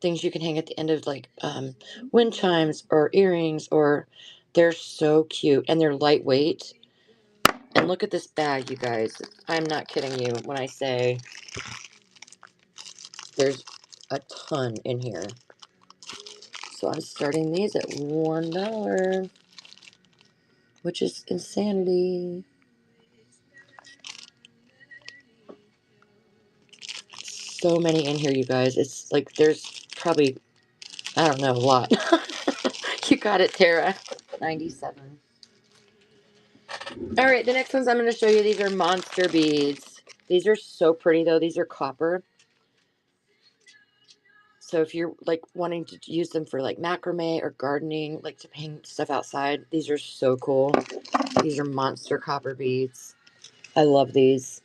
A: things you can hang at the end of like wind chimes or earrings, or they're so cute, and they're lightweight. And look at this bag, you guys. I'm not kidding you when I say there's a ton in here. So I'm starting these at $1, which is insanity. So many in here, you guys. It's like there's probably, I don't know, a lot. You got it, Tara. 97. All right, the next ones I'm going to show you, these are monster beads. These are so pretty, though. These are copper. So if you're like wanting to use them for like macrame or gardening, like to hang stuff outside, these are so cool. These are monster copper beads. I love these.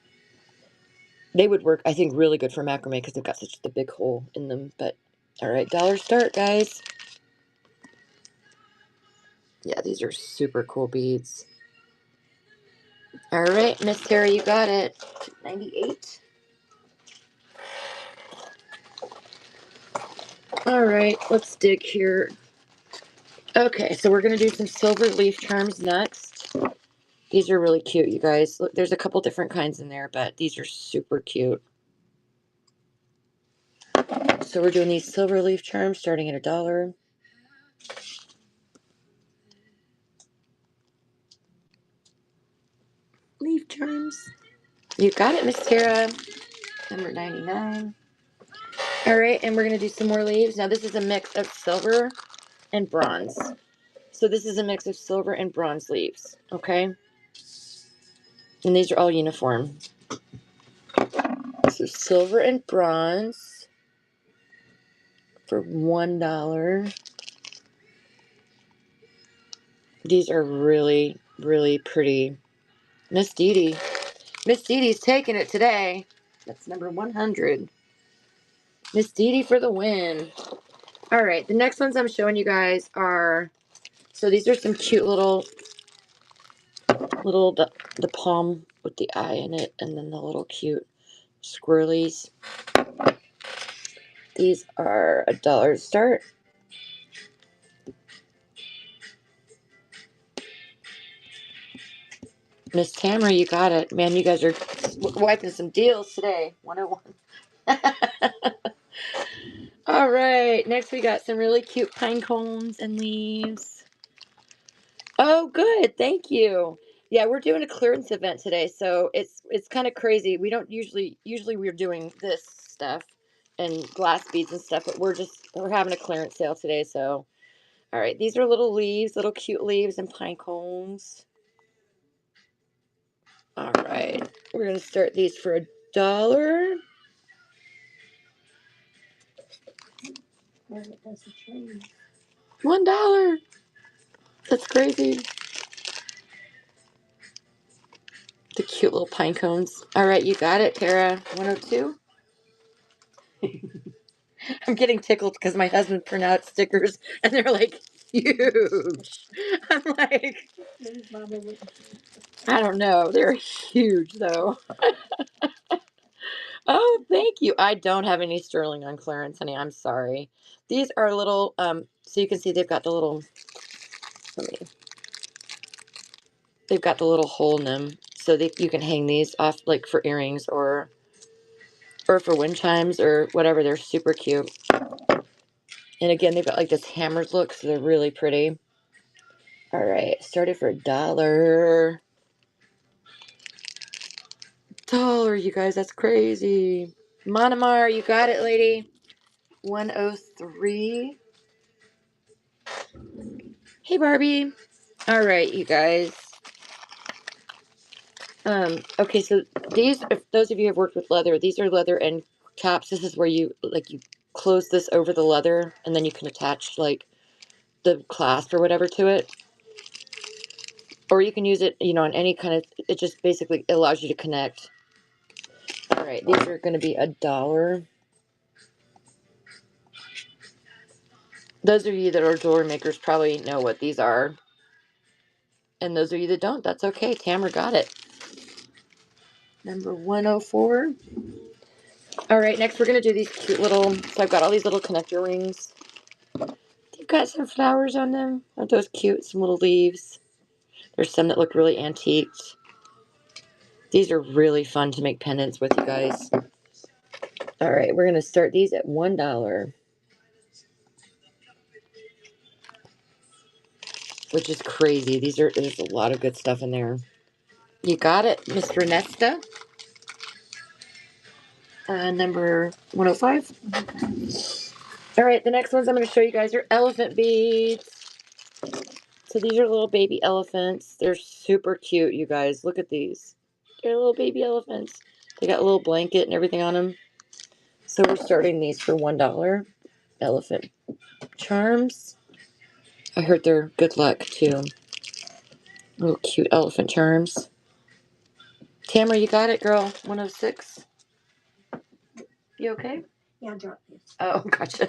A: They would work, I think, really good for macrame because they've got such a big hole in them. But all right, $1 start, guys. Yeah, these are super cool beads. All right, Miss Tara, you got it. 98. All right, let's dig here. Okay, so we're going to do some silver leaf charms next. These are really cute, you guys. Look, there's a couple different kinds in there, but these are super cute. So we're doing these silver leaf charms starting at $1. Leaf charms. You got it, Miss Tara. Number 99. All right, and we're going to do some more leaves. Now, this is a mix of silver and bronze. So this is a mix of silver and bronze leaves, okay? And these are all uniform. So silver and bronze for $1. These are really, really pretty. Miss Dee Dee. Miss Dee Dee's taking it today. That's number 100. Miss Dee Dee for the win. All right, the next ones I'm showing you guys are, so these are some cute little the palm with the eye in it, and then the little cute squirrelies. These are $1 start. Miss Tamara, you got it. Man, you guys are wiping some deals today. 101. All right, next we got some really cute pine cones and leaves. Oh, good. Thank you. Yeah, we're doing a clearance event today, so it's kind of crazy. We don't usually we're doing this stuff and glass beads and stuff, but we're having a clearance sale today, so all right, these are little leaves, little cute leaves and pine cones. All right, we're going to start these for $1. $1. That's crazy. The cute little pine cones. All right, you got it, Tara. 102. I'm getting tickled because my husband printed out stickers and they're like huge. I'm like, I don't know. They're huge though. Oh, thank you. I don't have any sterling on clearance, honey. I'm sorry. These are little, so you can see they've got the little, let me, they've got the little hole in them. So you can hang these off like for earrings or for wind chimes or whatever. They're super cute. And again, they've got like this hammered look, so they're really pretty. All right, started for $1. $1, you guys, that's crazy. Monomar, you got it, lady. 103. Hey, Barbie. All right, you guys. Okay, so these, if those of you have worked with leather, these are leather end caps. This is where you close this over the leather, and then you can attach like the clasp or whatever to it. Or you can use it, on any kind of, it just basically allows you to connect. All right, these are going to be $1. Those of you that are jewelry makers probably know what these are. And those of you that don't, that's okay. Tamara got it. Number 104. All right, next we're going to do these cute little, so I've got all these little connector rings. They've got some flowers on them. Aren't those cute? Some little leaves. There's some that look really antiqued. These are really fun to make pendants with, you guys. All right, we're going to start these at $1, which is crazy. There's a lot of good stuff in there. You got it, Mr. Nesta. Number 105. All right, the next ones I'm going to show you guys are elephant beads. So these are little baby elephants. They're super cute, you guys. Look at these. They're little baby elephants. They got a little blanket and everything on them. So we're starting these for $1. Elephant charms. I heard they're good luck too. Little cute elephant charms. Tamara, you got it, girl. 106. You okay?
C: Yeah, drop this.
A: Oh, gotcha.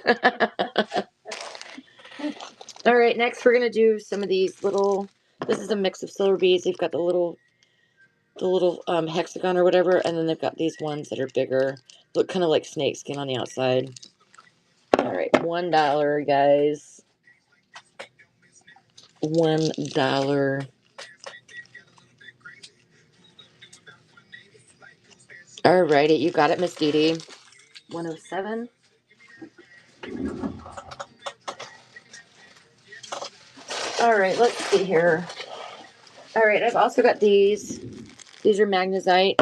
A: All right, next we're gonna do some of these little. This is a mix of silver beads. They've got the little hexagon or whatever, and then they've got these ones that are bigger, look kind of like snake skin on the outside. All right, $1, guys. $1. All righty, you got it, Miss Dee Dee. 107. All right, let's see here. All right, I've also got these. These are magnesite.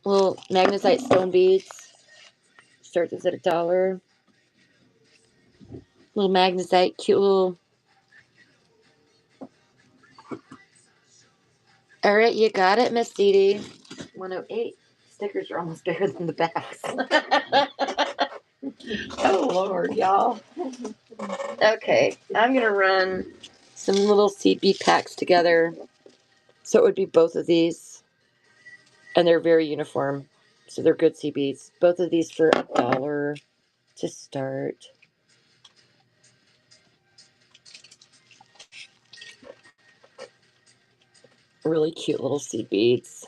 A: Little magnesite stone beads. Start this at $1. Little magnesite, cute little. All right, you got it, Miss Dee Dee. 108. Stickers are almost bigger than the backs. Oh, Lord, y'all. Okay, I'm going to run some little seed bead packs together. So it would be both of these. And they're very uniform. So they're good seed beads. Both of these for $1 to start. Really cute little seed beads.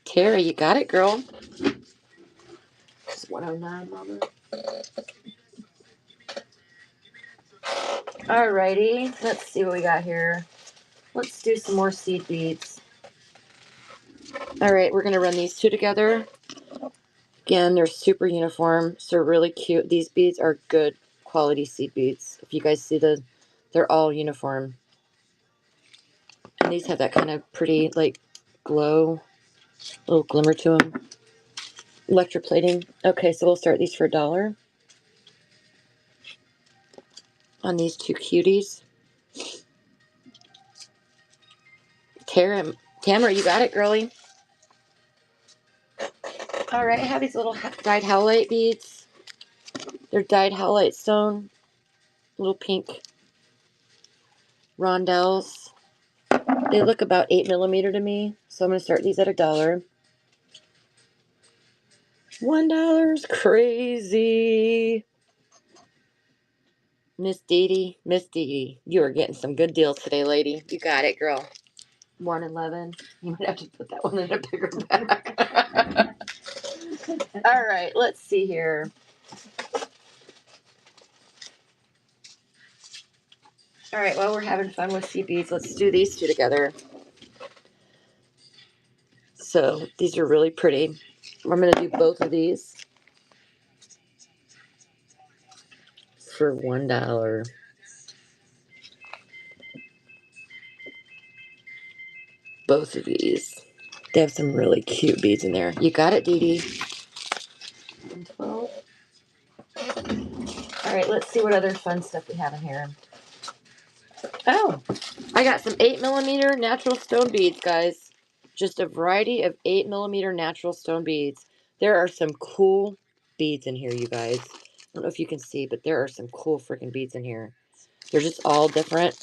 A: Tara, you got it, girl. It's 109, Mama. Alrighty, let's see what we got here. Let's do some more seed beads. Alright, we're going to run these two together. Again, they're super uniform, so really cute. These beads are good quality seed beads. If you guys see they're all uniform. And these have that kind of pretty, like, glow, little glimmer to them. Electroplating. Okay, so we'll start these for $1 on these two cuties. Tamara, you got it, girlie. All right, I have these little dyed howlite beads. They're dyed howlite stone, little pink rondelles. They look about 8mm to me, so I'm going to start these at $1. $1 is crazy. Miss Dee Dee, you are getting some good deals today, lady. You got it, girl. 111. You might have to put that one in a bigger bag. All right, let's see here. All right, while we're having fun with seed beads, let's do these two together. So these are really pretty. I'm going to do both of these for $1. Both of these. They have some really cute beads in there. You got it, Dee Dee. 112. All right, let's see what other fun stuff we have in here. Oh, I got some 8mm natural stone beads, guys. Just a variety of 8mm natural stone beads. There are some cool beads in here, you guys. I don't know if you can see, but there are some cool freaking beads in here. They're just all different.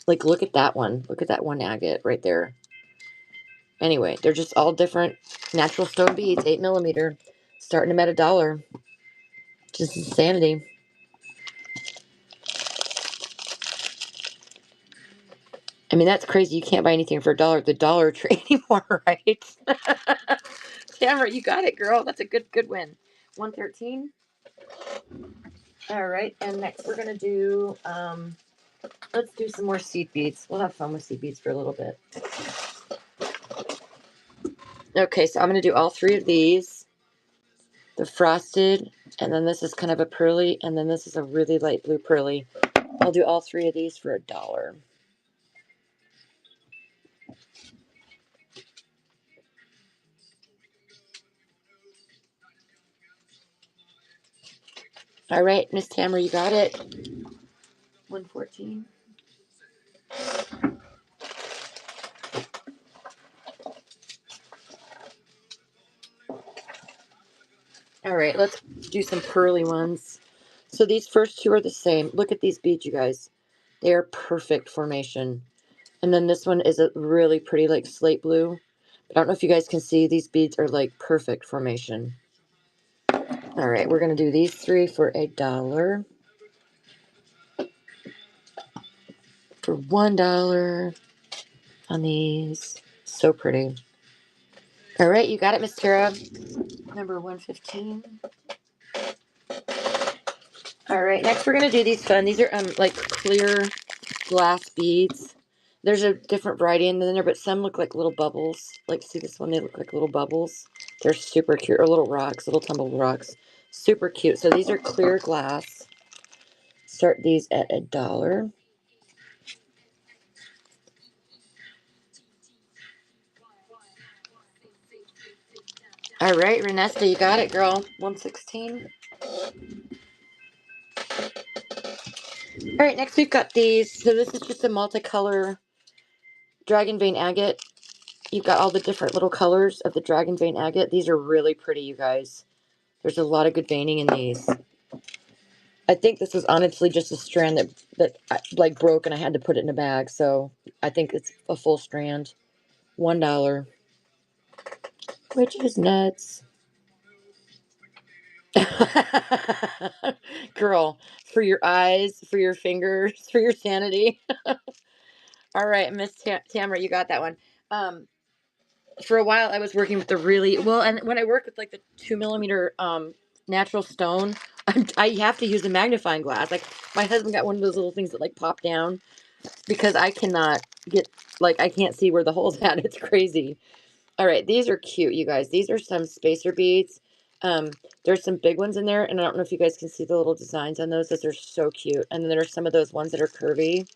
A: Like, look at that one. Look at that one agate right there. Anyway, they're just all different natural stone beads, 8mm, starting them at $1. Just insanity. I mean, that's crazy. You can't buy anything for $1 at the Dollar Tree anymore, right? Tamara, you got it, girl. That's a good win. 113. All right, and next we're gonna do let's do some more seed beads. We'll have fun with seed beads for a little bit. Okay, so I'm gonna do all three of these. The frosted, and then this is kind of a pearly, and then this is a really light blue pearly. I'll do all three of these for $1. All right, Miss Tamara, you got it. 114. All right, let's do some pearly ones. So these first two are the same. Look at these beads, you guys. They are perfect formation. And then this one is a really pretty, like, slate blue. But I don't know if you guys can see. These beads are, like, perfect formation. All right, we're going to do these three for $1. For $1 on these. So pretty. All right, you got it, Miss Tara. Number 115. All right, next we're going to do these fun. These are, like, clear glass beads. There's a different variety in there, but some look like little bubbles. Like, see this one? They look like little bubbles. They're super cute. Or little rocks, little tumbled rocks. Super cute. So these are clear glass. Start these at $1. All right, Renesta, you got it, girl. 116. All right, next we've got these. So this is just a multicolor dragon vein agate. You've got all the different little colors of the dragon vein agate. These are really pretty, you guys. There's a lot of good veining in these. I think this was honestly just a strand that like broke and I had to put it in a bag. So I think it's a full strand. $1. Which is nuts. Girl, for your eyes, for your fingers, for your sanity. All right, Miss Tamara, you got that one. For a while I was working with the really well, and when I work with like the 2mm natural stone, I have to use a magnifying glass. Like, my husband got one of those little things that like pop down because I cannot get, like, I can't see where the hole's at. It's crazy. All right, these are cute, you guys. These are some spacer beads. There's some big ones in there, and I don't know if you guys can see the little designs on those. Those are so cute. And then there are some of those ones that are curvy.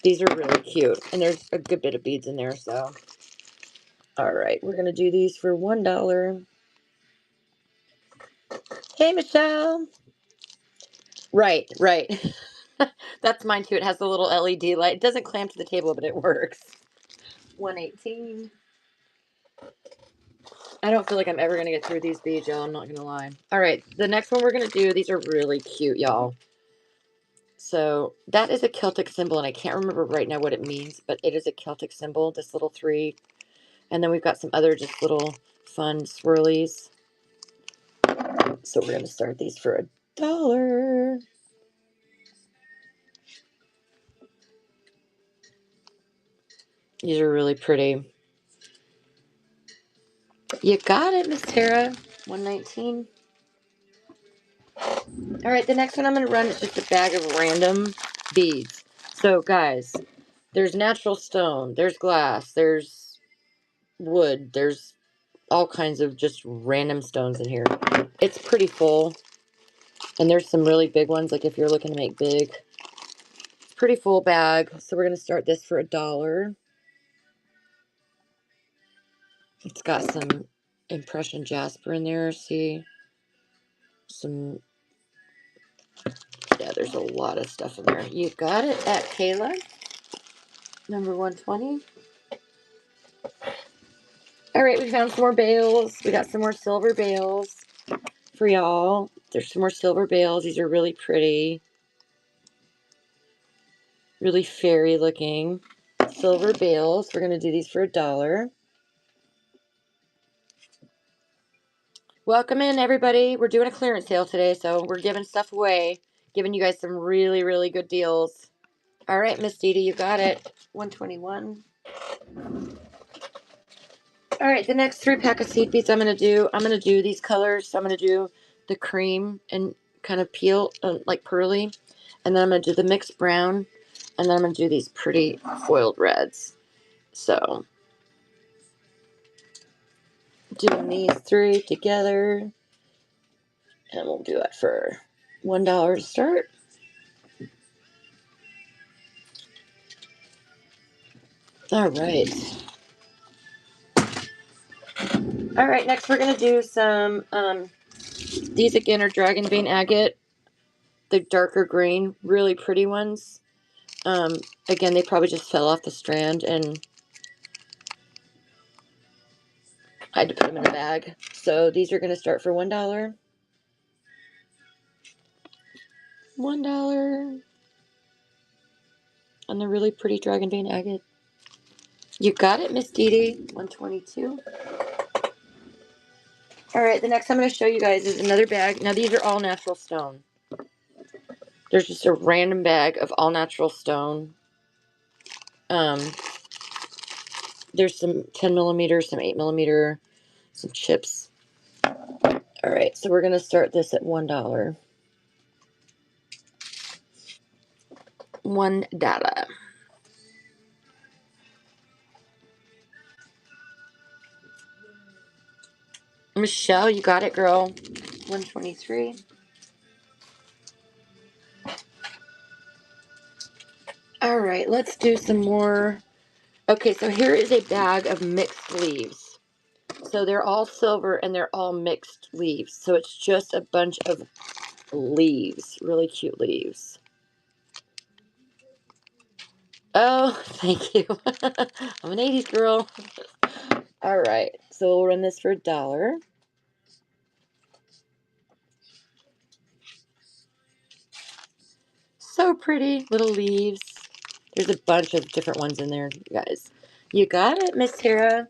A: These are really cute, and there's a good bit of beads in there. So, all right, we're gonna do these for $1. Hey, Michelle. Right. That's mine too. It has the little LED light. It doesn't clamp to the table, but it works. 118. I don't feel like I'm ever going to get through these beads, y'all. I'm not going to lie. All right, the next one we're going to do, these are really cute, y'all. So that is a Celtic symbol, and I can't remember right now what it means, but it is a Celtic symbol, this little 3. And then we've got some other just little fun swirlies. So we're going to start these for $1. These are really pretty. You got it, Miss Tara. 119. All right, the next one I'm going to run is just a bag of random beads. So, guys, there's natural stone, there's glass, there's wood, there's all kinds of just random stones in here. It's pretty full. And there's some really big ones, like if you're looking to make big. It's a pretty full bag. So we're going to start this for $1. It's got some impression jasper in there. See? Some, yeah, there's a lot of stuff in there. You got it at Kayla, number 120. All right, we found some more bales. We got some more silver bales for y'all. There's some more silver bales. These are really pretty. Really fairy looking. Silver bales. We're going to do these for $1. Welcome in, everybody. We're doing a clearance sale today, so we're giving stuff away. Giving you guys some really, really good deals. All right, Miss Dee Dee, you got it. 121. All right, the next 3 pack of seed beads I'm going to do these colors. So I'm going to do the cream and kind of peel, like pearly. And then I'm going to do the mixed brown. And then I'm going to do these pretty foiled reds. So, doing these 3 together. And we'll do it for $1 to start. All right. All right, next we're going to do some, these again are Dragon Vein Agate. The darker green, really pretty ones. Again, they probably just fell off the strand and I had to put them in a bag. So these are going to start for $1. $1. On the really pretty Dragon Vein Agate. You got it, Miss Dee Dee. 122. All right, the next I'm going to show you guys is another bag. Now, these are all natural stone. There's just a random bag of all natural stone. There's some 10 millimeter, some 8 millimeter, some chips. All right, so we're going to start this at $1. $1. Michelle, you got it, girl. 123. All right, let's do some more. Okay, so here is a bag of mixed leaves. So they're all silver and they're all mixed leaves. So it's just a bunch of leaves, really cute leaves. Oh, thank you. I'm an 80s girl. All right, so we'll run this for $1. So pretty, little leaves. There's a bunch of different ones in there, you guys. You got it, Miss Tara.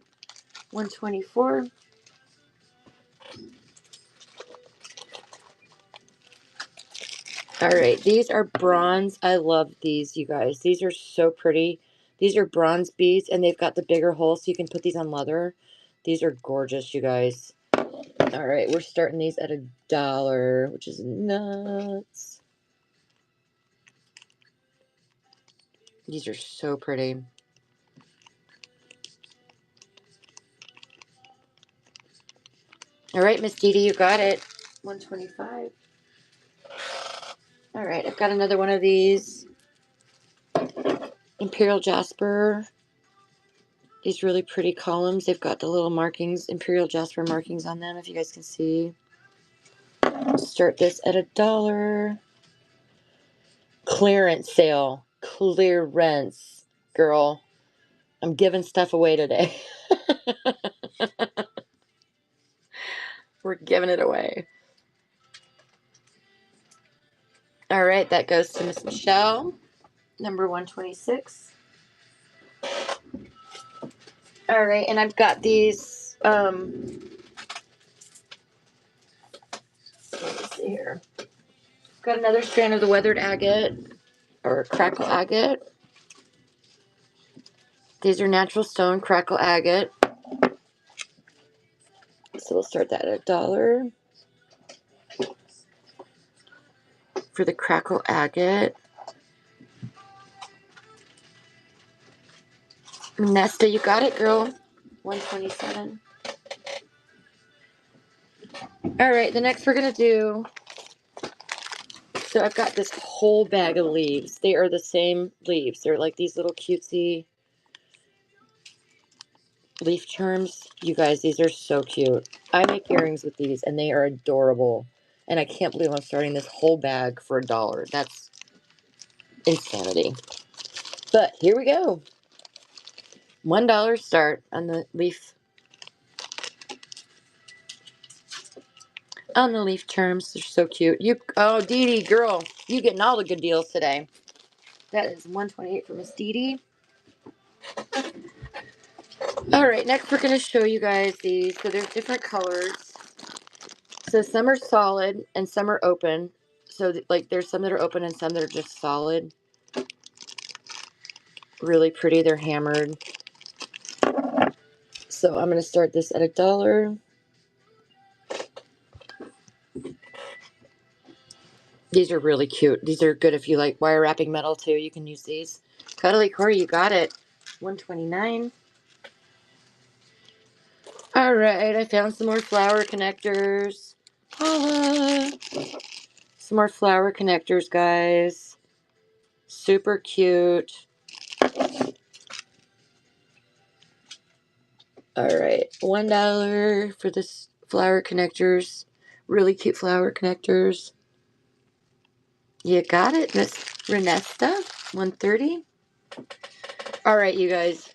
A: 124. All right, these are bronze. I love these, you guys. These are so pretty. These are bronze beads, and they've got the bigger hole, so you can put these on leather. These are gorgeous, you guys. All right, we're starting these at $1, which is nuts. These are so pretty. All right, Miss Dee Dee, you got it. 125. All right, I've got another one of these. Imperial Jasper. These really pretty columns. They've got the little markings, Imperial Jasper markings on them, if you guys can see. Start this at $1. Clearance sale. Clearance. Girl, I'm giving stuff away today. We're giving it away. All right, that goes to Miss Michelle, number 126. All right, and I've got these, let me see here. Got another strand of the weathered agate, or crackle agate. These are natural stone crackle agate. So we'll start that at $1 for the crackle agate. Nesta, you got it, girl. $1.27. All right, the next we're gonna do. So I've got this whole bag of leaves. They are the same leaves. They're like these little cutesy leaf charms. You guys, these are so cute. I make earrings with these, and they are adorable. And I can't believe I'm starting this whole bag for $1. That's insanity. But here we go. $1 start on the leaf. On the leaf charms. They're so cute. Oh, Dee Dee, girl, you getting all the good deals today. That is $1.28 for Miss Dee Dee. All right, next we're going to show you guys these. So there's different colors. So some are solid and some are open. So like there's some that are open and some that are just solid. Really pretty. They're hammered. So I'm going to start this at $1. These are really cute. These are good if you like wire wrapping metal too. You can use these. Cuddly Corey, you got it. $1.29. All right, I found some more flower connectors. Holla. Some more flower connectors, guys. Super cute. All right, $1 for this flower connectors. Really cute flower connectors. You got it, Miss Renesta. $1.30. All right, you guys.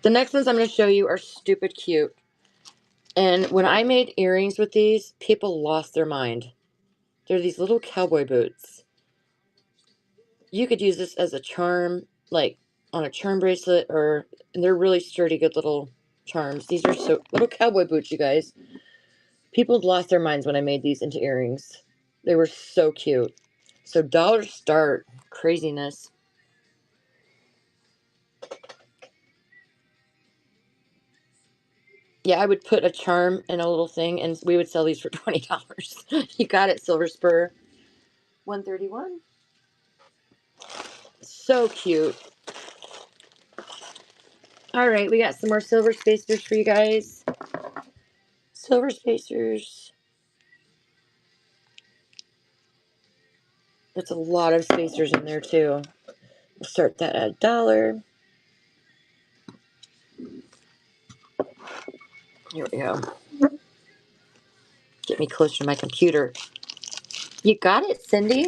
A: The next ones I'm going to show you are stupid cute. And when I made earrings with these, people lost their mind. They're these little cowboy boots. You could use this as a charm, like on a charm bracelet, and they're really sturdy, good little charms. These are so little cowboy boots, you guys. People lost their minds when I made these into earrings. They were so cute. So $1 start. Craziness. Yeah, I would put a charm in a little thing, and we would sell these for $20. You got it, Silver Spur. $1.31. So cute. All right, we got some more silver spacers for you guys. Silver spacers. There's a lot of spacers in there too. We'll start that at $1. Here we go. Get me closer to my computer. You got it, Cindy.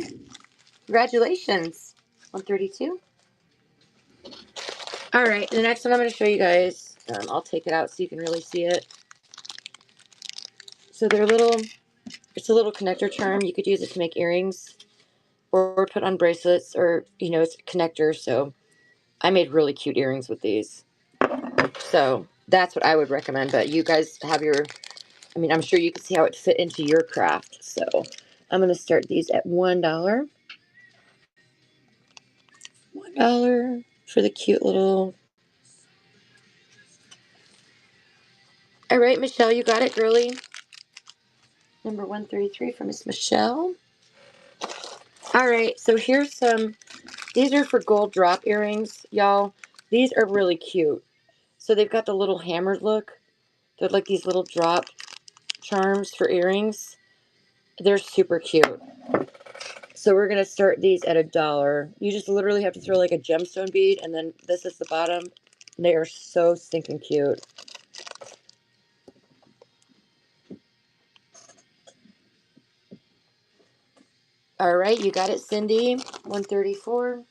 A: Congratulations. $1.32. All right, the next one I'm going to show you guys. I'll take it out so you can really see it. So they're little. It's a little connector charm. You could use it to make earrings or put on bracelets, or it's a connector. So I made really cute earrings with these. So that's what I would recommend. But you guys have I'm sure you can see how it fit into your craft. So I'm going to start these at $1. $1 for the cute little. All right, Michelle, you got it, girly. Number 133 from Miss Michelle. All right, so here's some. These are for gold drop earrings, y'all. These are really cute. So they've got the little hammered look. They're like these little drop charms for earrings. They're super cute. So we're going to start these at $1. You just literally have to throw like a gemstone bead, and then this is the bottom. They are so stinking cute. All right, you got it, Cindy. $1.34.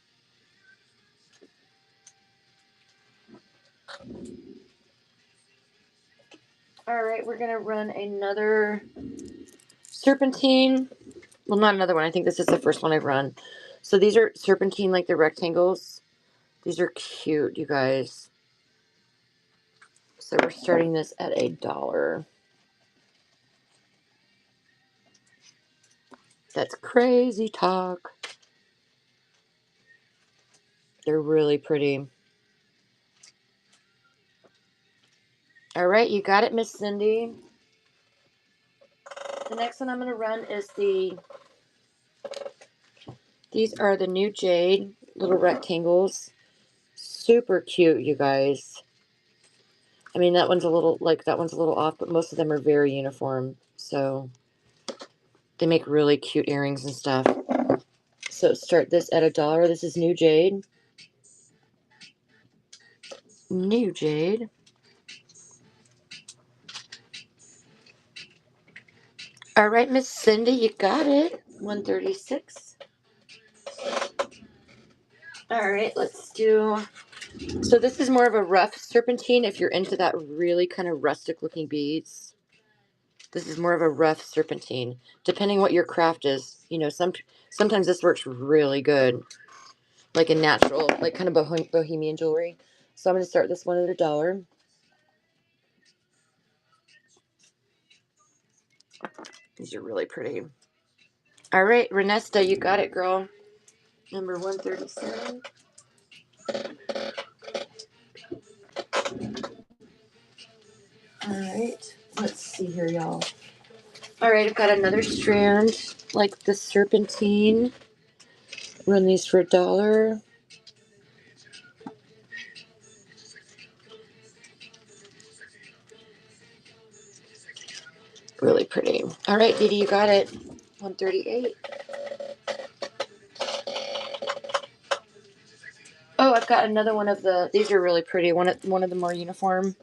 A: All right, we're going to run another serpentine. Well, not another one. I think this is the first one I've run. So these are serpentine, like the rectangles. These are cute, you guys. So we're starting this at $1. That's crazy talk. They're really pretty. All right, you got it, Miss Cindy. The next one I'm going to run is these are the new Jade little rectangles. Super cute, you guys. I mean, that one's a little off, but most of them are very uniform. So they make really cute earrings and stuff. So start this at $1. This is new Jade. New Jade. All right, Miss Cindy, you got it. 136. All right, let's do. So this is more of a rough serpentine if you're into that really kind of rustic looking beads. This is more of a rough serpentine. Depending what your craft is, you know, sometimes this works really good. Like a natural, like kind of bohemian jewelry. So I'm going to start this one at $1. These are really pretty. All right, Renesta, you got it, girl. Number 137. All right, let's see here, y'all. All right, I've got another strand, like the serpentine. Run these for $1. Really pretty. All right, Dee Dee, you got it. 138. Oh, I've got another one of the. These are really pretty. One of the more uniform.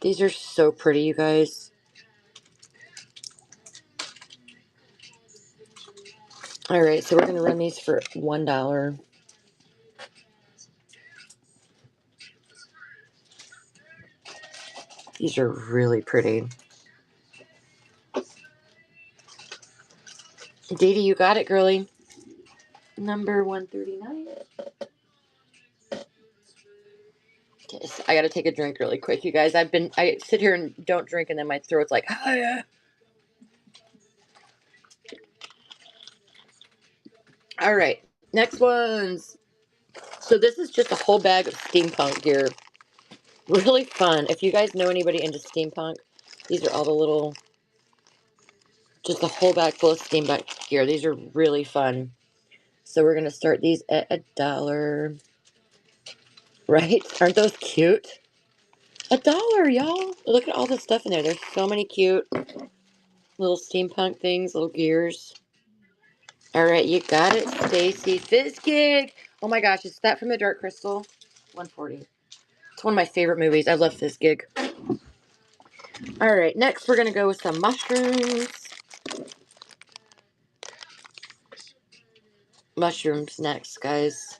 A: These are so pretty, you guys. All right, so we're gonna run these for $1. These are really pretty. Dee Dee, you got it, girly. Number 139. Okay, so I gotta take a drink really quick, you guys. I sit here and don't drink, and then my throat's like, oh yeah. All right, next ones. So this is just a whole bag of steampunk gear. Really fun. If you guys know anybody into steampunk, these are all the little, just a whole bag full of steampunk gear. These are really fun. So we're gonna start these at $1. Right? Aren't those cute? $1, y'all. Look at all the stuff in there. There's so many cute little steampunk things, little gears. All right, you got it, Stacy. Fizzgig. Oh my gosh, is that from the Dark Crystal? 140. It's one of my favorite movies. I love Fizzgig. All right, next we're gonna go with some mushrooms. Mushrooms next, guys.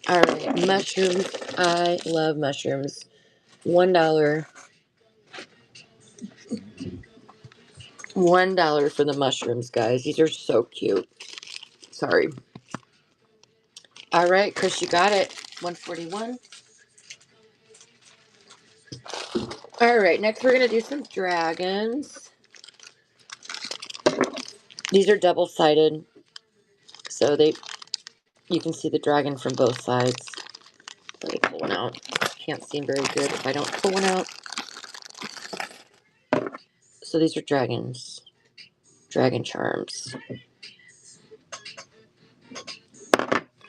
A: All right, mushrooms. I love mushrooms. $1. $1 for the mushrooms, guys. These are so cute. Sorry. All right, Chris, you got it. 141. All right, next we're gonna do some dragons. These are double-sided, so you can see the dragon from both sides. Let me pull one out. Can't see very good if I don't pull one out. So these are dragons. Dragon charms.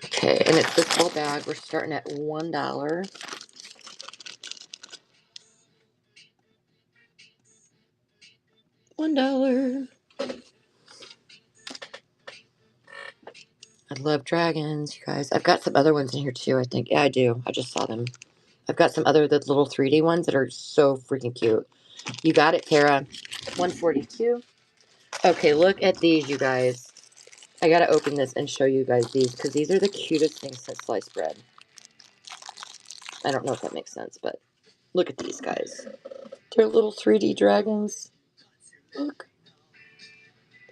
A: Okay, and it's this whole bag. We're starting at $1. $1. I love dragons, you guys. I've got some other ones in here too, I think. Yeah, I do. I just saw them. I've got some other the little 3D ones that are so freaking cute. You got it, Tara. 142. Okay, look at these, you guys. I gotta open this and show you guys these because these are the cutest things since sliced bread. I don't know if that makes sense, but look at these guys. They're little 3D dragons. Look.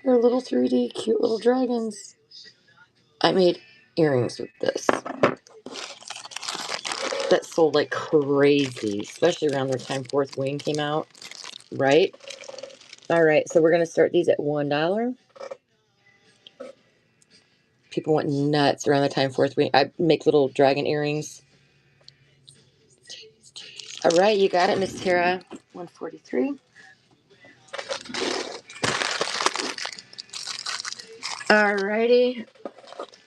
A: They're little 3D cute little dragons. I made earrings with this. That sold like crazy, especially around the time Fourth Wing came out. Right? Alright, so we're going to start these at $1. People went nuts around the time Fourth Wing. I make little dragon earrings. All right, you got it, Miss Tara. 143. All righty.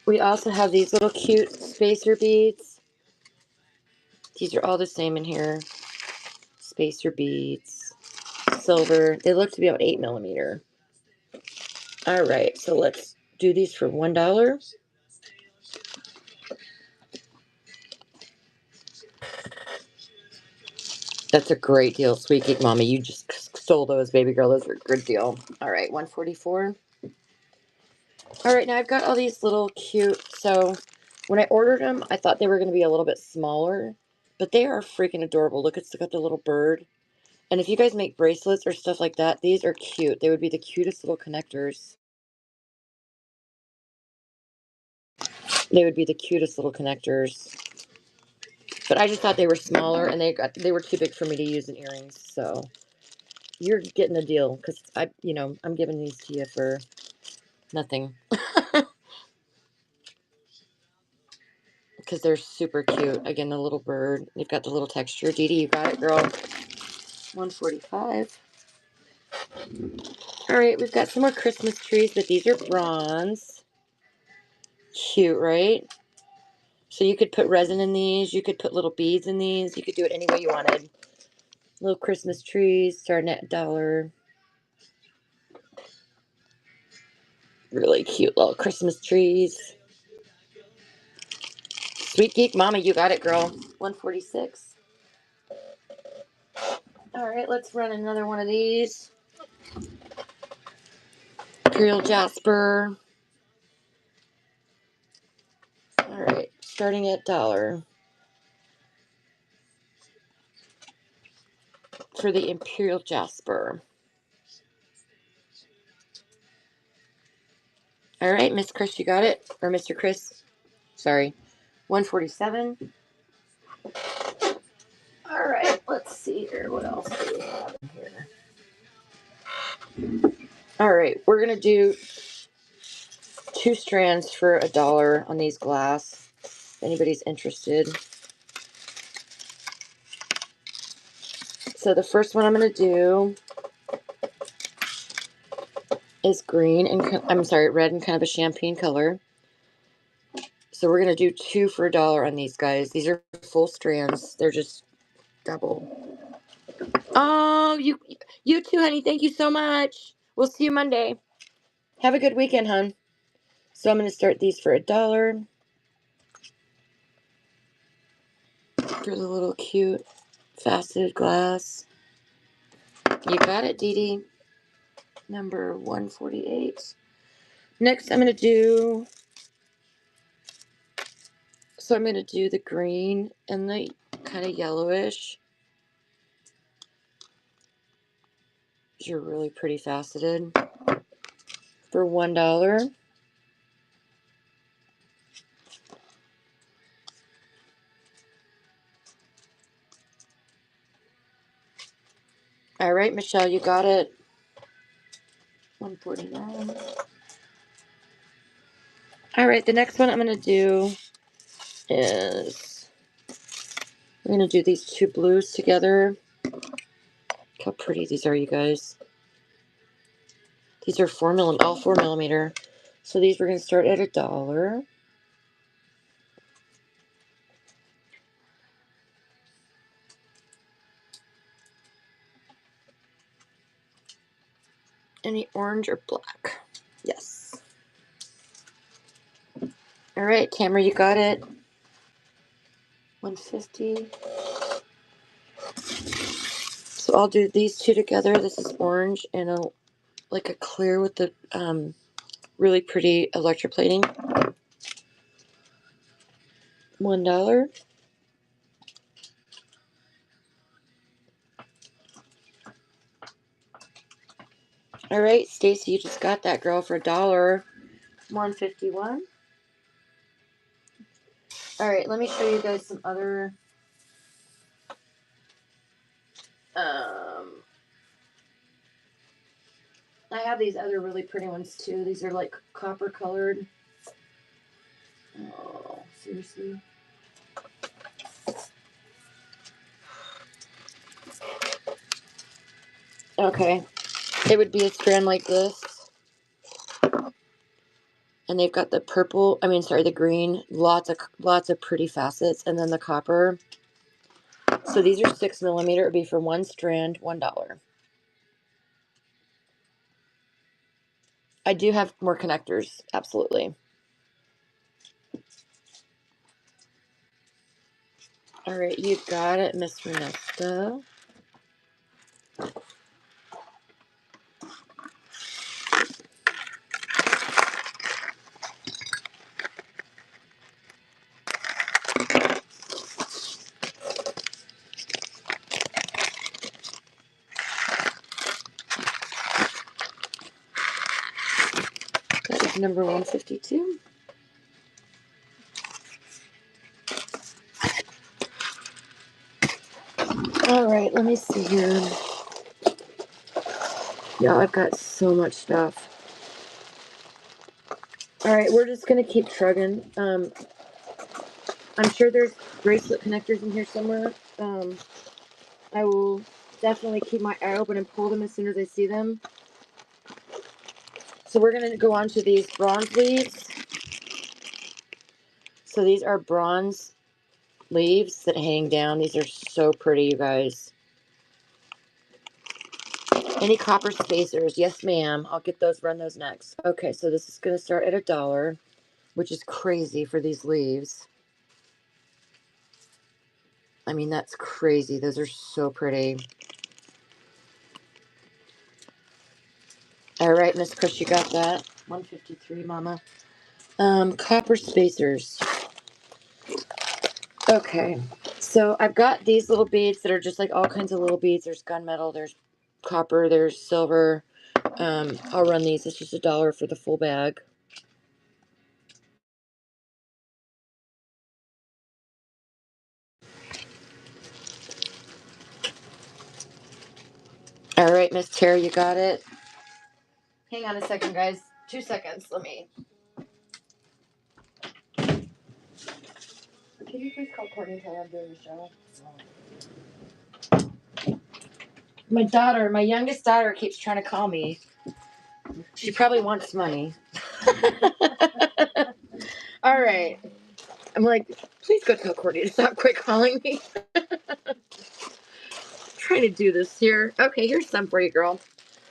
A: We also have these little cute spacer beads. These are all the same in here. Spacer beads. Silver. They look to be about 8mm. All right, so let's do these for $1. That's a great deal, Sweet Geek Mommy. You just stole those, baby girl. Those are a good deal. All right, 144. All right, now I've got all these little cute. So when I ordered them, I thought they were going to be a little bit smaller, but they are freaking adorable. Look, it's got the little bird. And if you guys make bracelets or stuff like that, these are cute. They would be the cutest little connectors. They would be the cutest little connectors. But I just thought they were smaller, and they were too big for me to use in earrings. So you're getting a deal, because I'm giving these to you for nothing. Because they're super cute. Again, the little bird. They've got the little texture. Dee Dee, you got it, girl. 145. All right, we've got some more Christmas trees, but these are bronze. Cute, right? So you could put resin in these. You could put little beads in these. You could do it any way you wanted. Little Christmas trees starting at $1. Really cute little Christmas trees. Sweet Geek Mama, you got it, girl. 146. All right, let's run another one of these. Imperial Jasper. All right, starting at $1 for the Imperial Jasper. All right, Miss Chris, you got it? Or Mr. Chris? Sorry. 147. All right, let's see here. What else do we have in here? All right, we're going to do 2 strands for $1 on these glass. If anybody's interested. So the first one I'm going to do is green and red and kind of a champagne color. So we're going to do 2 for $1 on these guys. These are full strands. They're just double. Oh, you too, honey. Thank you so much. We'll see you Monday. Have a good weekend, hon. So I'm going to start these for $1 for the little cute faceted glass. You got it, Dee Dee. Number 148. Next, I'm going to do the green and the kind of yellowish. These are really pretty faceted for $1. All right, Michelle, you got it. 149. All right, the next one I'm going to do is I'm going to do these 2 blues together. Look how pretty these are, you guys. These are all 4mm. So these we're going to start at $1. Any orange or black? Yes. All right, Tamara, you got it. 150. So I'll do these 2 together. This is orange and a clear with the really pretty electroplating. $1. All right, Stacy, you just got that, girl, for $1. 151. All right, let me show you guys some other. I have these other really pretty ones too. These are like copper colored. Oh, seriously. Okay. It would be a strand like this. And they've got the purple, the green, lots of pretty facets, and then the copper. So these are 6mm. It would be for one strand, $1. I do have more connectors, absolutely. All right, you got it, Miss Renesta. That is number 152. All right, let me see here. Yeah, I've got so much stuff. All right, we're just gonna keep trugging. I'm sure there's bracelet connectors in here somewhere. I will definitely keep my eye open and pull them as soon as I see them. So we're gonna go on to these bronze leaves. So these are bronze leaves that hang down. These are so pretty, you guys. Any copper spacers? Yes, ma'am. I'll get those, run those next. Okay, so this is gonna start at $1, which is crazy for these leaves. I mean, that's crazy. Those are so pretty. All right, Miss Chris, you got that. 153, Mama. Copper spacers. Okay, so I've got these little beads that are just like all kinds of little beads. There's gunmetal, there's copper, there's silver. I'll run these. It's just $1 for the full bag. All right, Miss Terry, you got it. Hang on a second, guys. 2 seconds. Let me. Can you please call Courtney and tell her I'm doing the show? My youngest daughter, keeps trying to call me. She probably wants money. All right. I'm like, please go tell Courtney to stop quick calling me. Trying to do this here. Okay, here's some for you, girl.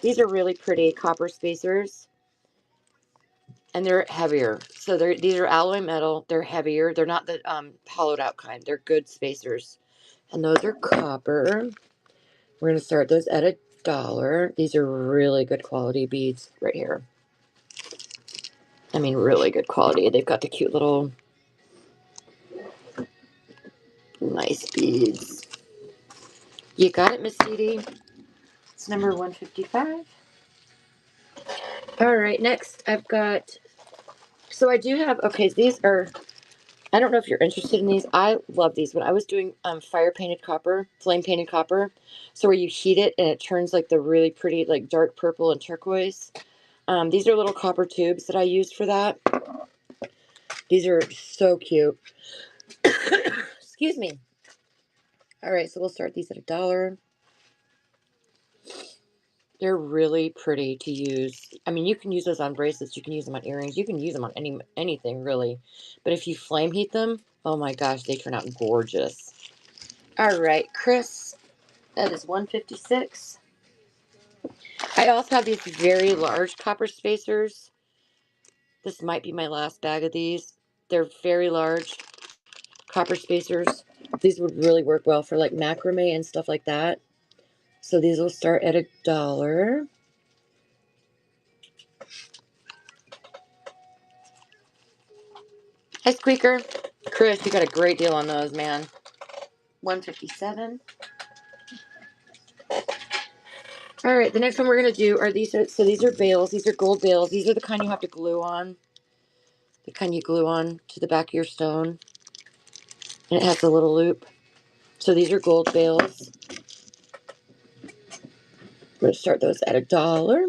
A: These are really pretty copper spacers. And they're heavier. So these are alloy metal. They're heavier. They're not the hollowed out kind. They're good spacers. And those are copper. We're going to start those at $1. These are really good quality beads right here. I mean, really good quality. They've got the cute little nice beads. You got it, Miss Dee Dee. It's number 155. All right, next I've got, so I do have, okay, these are, I don't know if you're interested in these. I love these. When I was doing fire painted copper, flame painted copper, so where you heat it and it turns like the really pretty, like dark purple and turquoise. These are little copper tubes that I used for that. These are so cute. Excuse me. All right, so we'll start these at $1. They're really pretty to use. I mean, you can use those on bracelets. You can use them on earrings. You can use them on anything, really. But if you flame heat them, oh my gosh, they turn out gorgeous. All right, Chris, that is 156. I also have these very large copper spacers. This might be my last bag of these. They're very large copper spacers. These would really work well for like macrame and stuff like that. So these will start at $1. Hi, Squeaker. Chris, you got a great deal on those, man. 157. All right, the next one we're going to do are these. So these are bales. These are gold bales. These are the kind you have to glue on. The kind you glue on to the back of your stone. And it has a little loop. So these are gold bales. I'm going to start those at $1.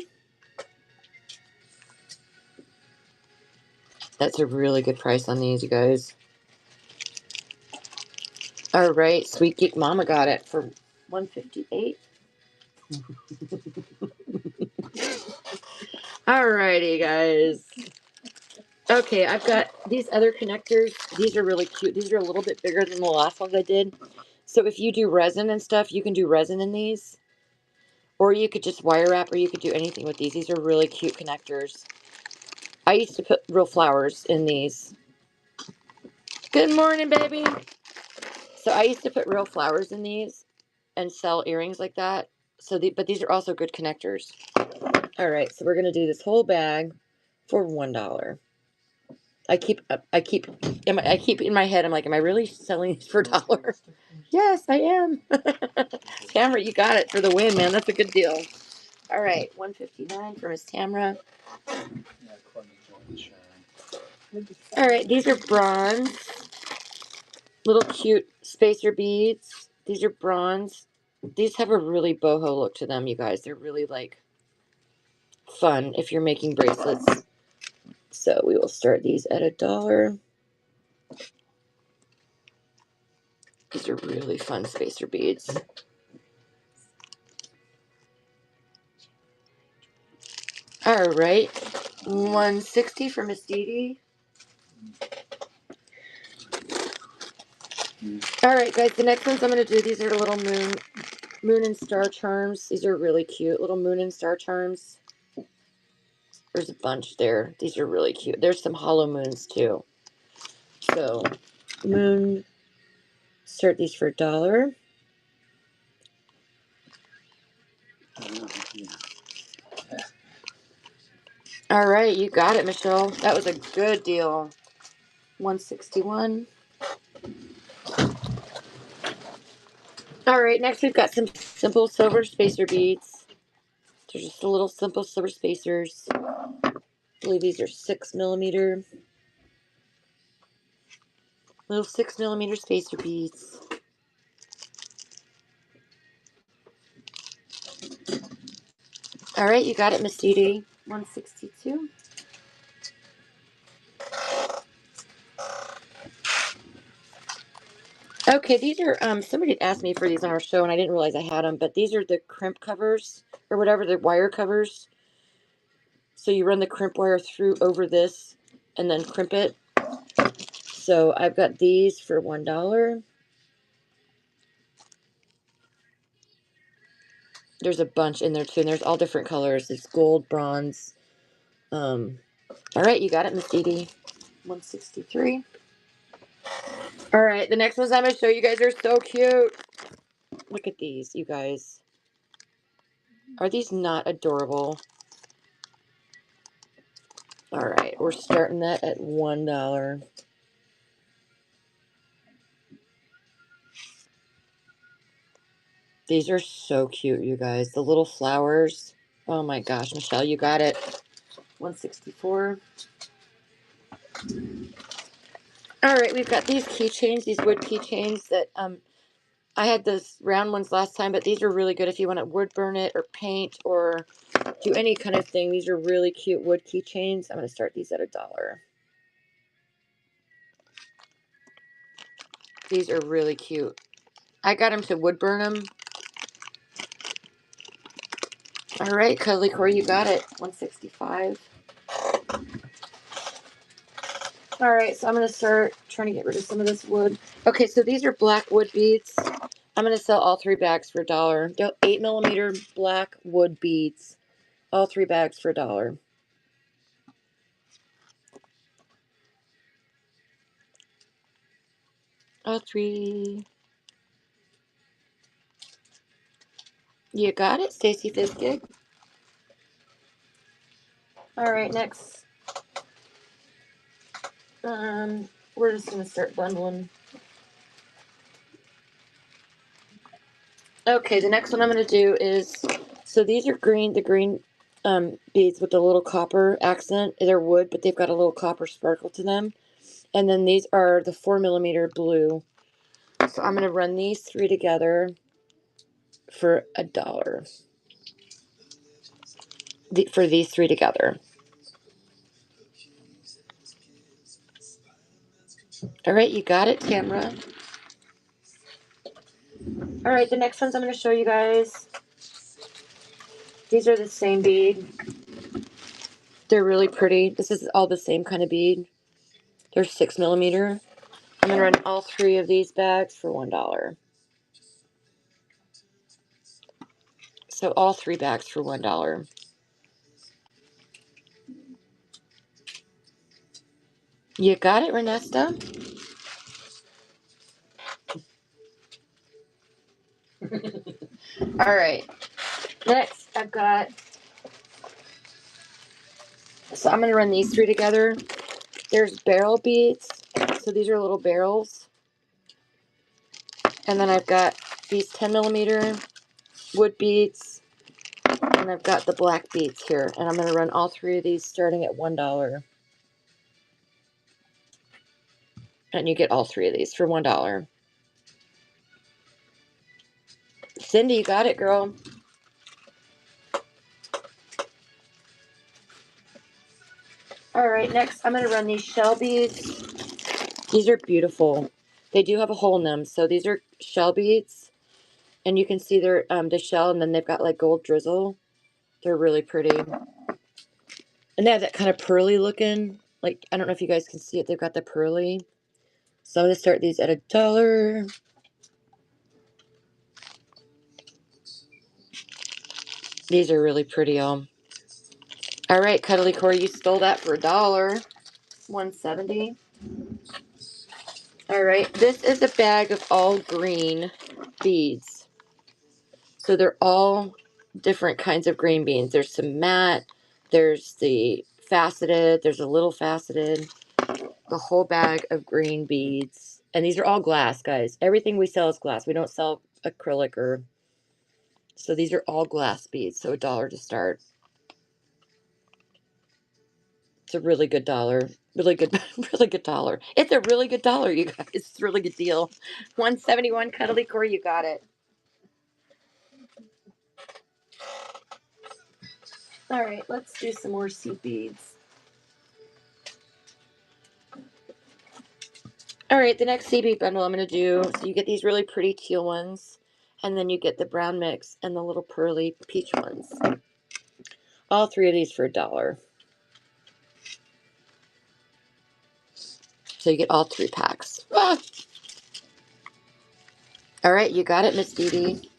A: That's a really good price on these, you guys. All right, Sweet Geek Mama got it for 158. Alrighty, guys. Okay, I've got these other connectors. These are really cute. These are a little bit bigger than the last ones I did. So if you do resin and stuff, you can do resin in these. Or you could just wire wrap, or you could do anything with these. These are really cute connectors. I used to put real flowers in these. Good morning, baby. So I used to put real flowers in these and sell earrings like that. But these are also good connectors. All right, so we're gonna do this whole bag for $1. I keep in my head. I'm like, am I really selling these for $1? Yes, I am. Tamara, you got it for the win, man. That's a good deal. All right, $1.59 for Miss Tamara.
B: Yeah, Courtney joined Sharon.
A: All right, these are bronze, little cute spacer beads. These are bronze. These have a really boho look to them, you guys. They're really like fun if you're making bracelets. So we will start these at $1. These are really fun spacer beads. All right, $1.60 for Miss Dee Dee. All right, guys, the next ones I'm going to do, these are little moon and star charms. These are really cute, little moon and star charms. There's a bunch there. These are really cute. There's some hollow moons, too. So, moon, start these for $1. All right, you got it, Michelle. That was a good deal. $1.61. All right, next we've got some simple silver spacer beads. They're just a little simple silver spacers. I believe these are 6mm. Little 6mm spacer beads. All right, you got it, Miss Dee Dee. $1.62. Okay, these are somebody had asked me for these on our show and I didn't realize I had them, but these are the crimp covers or whatever, the wire covers. So you run the crimp wire through over this and then crimp it. So I've got these for $1. There's a bunch in there too, and there's all different colors. It's gold, bronze. All right, you got it, Miss Dee Dee. $1.63. All right, the next ones I'm going to show you guys are so cute. Look at these, you guys. Are these not adorable? All right, we're starting that at $1. These are so cute, you guys. The little flowers. Oh my gosh, Michelle, you got it. $1.64. All right, we've got these keychains, these wood keychains that I had those round ones last time, but these are really good if you want to wood burn it or paint or do any kind of thing. These are really cute wood keychains. I'm going to start these at $1. These are really cute. I got them to wood burn them. All right, Cuddly Core, you got it. $1.65. All right, so I'm going to start trying to get rid of some of this wood. Okay, so these are black wood beads. I'm going to sell all 3 bags for $1. 8mm black wood beads. All 3 bags for $1. All 3. You got it, Stacy Fiskett. All right, next. We're just going to start bundling. Okay, the next one I'm going to do is, so these are green, the green beads with the little copper accent. They're wood, but they've got a little copper sparkle to them. And then these are the 4mm blue. So I'm going to run these 3 together for $1. For these 3 together. All right, you got it, Tamara. All right, the next ones I'm going to show you guys. These are the same bead. They're really pretty. This is all the same kind of bead. They're 6mm. I'm gonna run all 3 of these bags for $1. So all 3 bags for $1. You got it, Renesta? All right. Next, I've got. So I'm gonna run these 3 together. There's barrel beads. So these are little barrels. And then I've got these 10mm wood beads. And I've got the black beads here. And I'm gonna run all 3 of these starting at $1. And you get all 3 of these for $1. Cindy, you got it, girl. All right, next I'm gonna run these shell beads. These are beautiful. They do have a hole in them, so these are shell beads, and you can see they're the shell, and then they've got like gold drizzle. They're really pretty, and they have that kind of pearly looking. Like I don't know if you guys can see it. They've got the pearly. So I'm gonna start these at $1. These are really pretty, y'all. All right, Cuddly Corey, you stole that for $1. $1.70. All right, this is a bag of all green beads. So they're all different kinds of green beans. There's some matte, there's the faceted, there's a little faceted, the whole bag of green beads. And these are all glass, guys. Everything we sell is glass. We don't sell acrylic or. So these are all glass beads. So $1 to start. It's a really good dollar. Really good, really good dollar. It's a really good dollar, you guys. It's a really good deal. $1.71, Cuddly Core, you got it. All right, let's do some more seed beads. All right, the next seed bead bundle I'm going to do, so you get these really pretty teal ones, and then you get the brown mix and the little pearly peach ones. All 3 of these for $1. So you get all 3 packs. Ah! All right, you got it, Miss Dee Dee.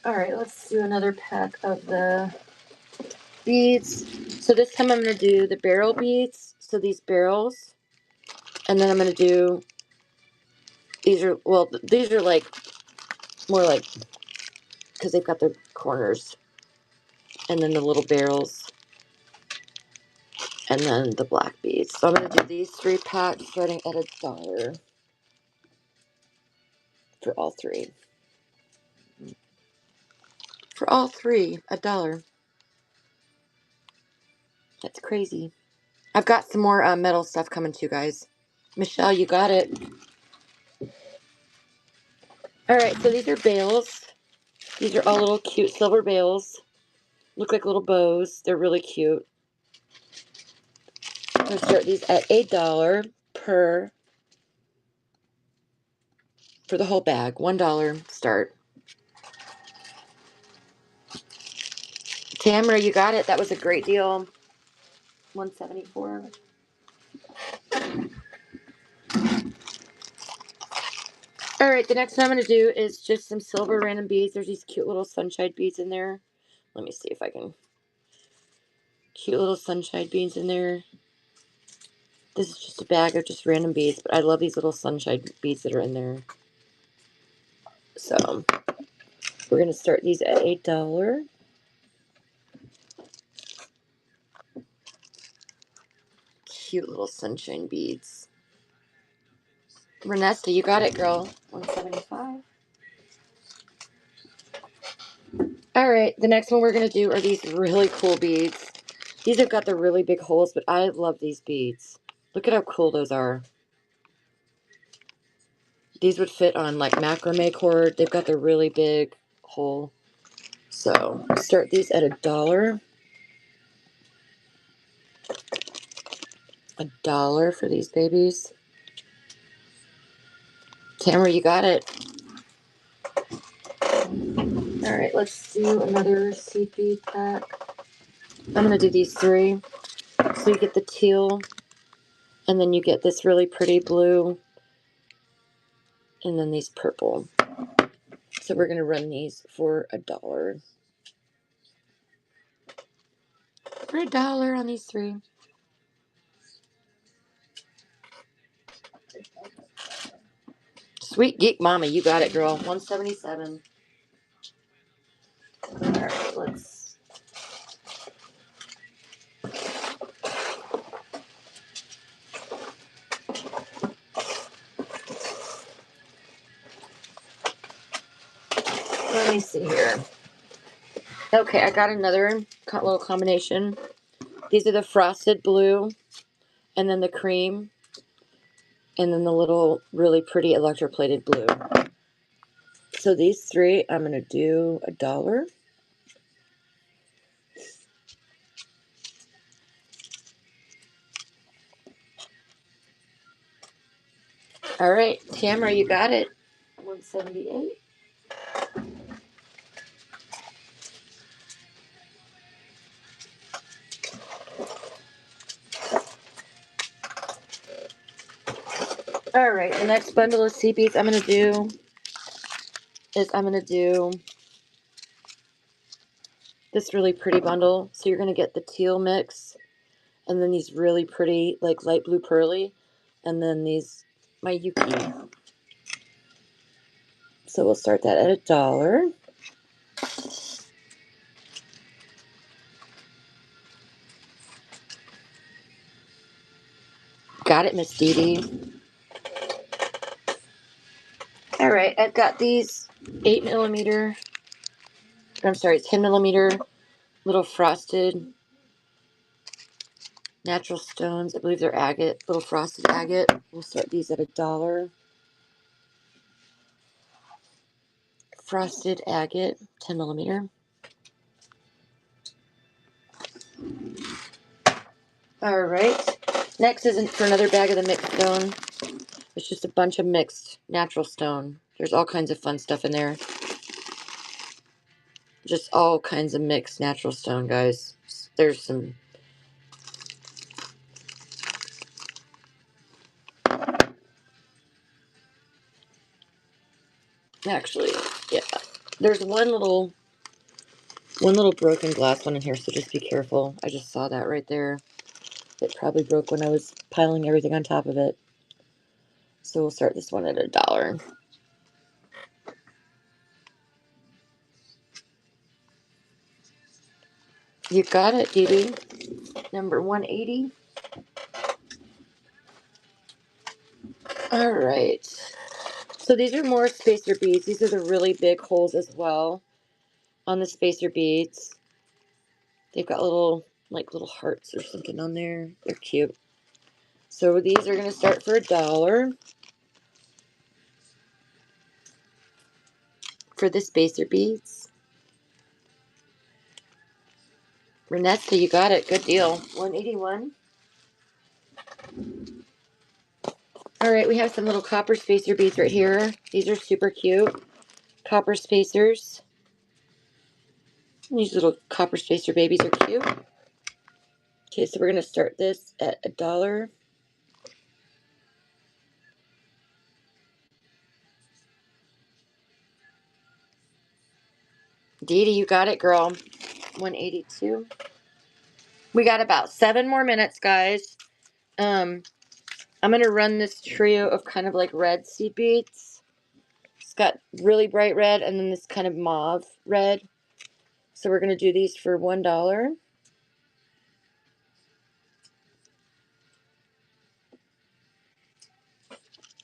A: All right, let's do another pack of the beads. So this time I'm going to do the barrel beads. So these barrels. And then I'm going to do, these are like, more like, because they've got the corners. And then the little barrels. And then the black beads. So I'm going to do these 3 packs starting at $1 for all 3. For all 3, $1. That's crazy. I've got some more metal stuff coming too, guys. Michelle, you got it. All right, so these are bales. These are all little cute silver bales. Look like little bows. They're really cute. I'm going to start these at $1 per for the whole bag. $1 start. Tamara, you got it. That was a great deal. $1.74. All right, the next one I'm going to do is just some silver random beads. There's these cute little sunshine beads in there. Let me see if I can. Cute little sunshine beads in there. This is just a bag of just random beads, but I love these little sunshine beads that are in there. So we're going to start these at $1. Cute little sunshine beads. Renesta, you got it, girl. $1.75. All right, the next one we're going to do are these really cool beads. These have got the really big holes, but I love these beads. Look at how cool those are. These would fit on like macrame cord. They've got the really big hole. So start these at $1. $1 for these babies. Tamara, you got it. All right, let's do another seed bead pack. I'm going to do these 3. So you get the teal, and then you get this really pretty blue, and then these purple. So we're going to run these for $1. For $1 on these 3. Sweet Geek Mama, you got it, girl. 177. All right, let's. Let me see here. Okay, I got another little combination. These are the frosted blue, and then the cream, and then the little really pretty electroplated blue. So these 3, I'm going to do $1. All right, Tamara, you got it. 178. All right, the next bundle of sea beads I'm going to do is this really pretty bundle. So you're going to get the teal mix, and then these really pretty, like light blue pearly, and then these, my Yuki. So we'll start that at $1. Got it, Miss Dee Dee. All right, I've got these 8mm, I'm sorry, 10mm little frosted natural stones. I believe they're agate, little frosted agate. We'll start these at $1. Frosted agate, 10mm. All right. Next is for another bag of the mixed stone. It's just a bunch of mixed natural stone. There's all kinds of fun stuff in there. Just all kinds of mixed natural stone, guys. There's some. Actually, yeah. There's one little broken glass one in here, so just be careful. I just saw that right there. It probably broke when I was piling everything on top of it. So we'll start this one at $1. You got it, Dee Dee. Number 180. All right. So these are more spacer beads. These are the really big holes as well on the spacer beads. They've got little hearts or something on there. They're cute. So these are going to start for $1 for the spacer beads. Renetta, you got it. Good deal. 181. All right, we have some little copper spacer beads right here. These are super cute. Copper spacers. These little copper spacer babies are cute. Okay, so we're going to start this at $1. Dee Dee, you got it, girl. 182. We got about 7 more minutes, guys. I'm going to run this trio of kind of like red seed beads. It's got really bright red and then this kind of mauve red. So we're going to do these for $1.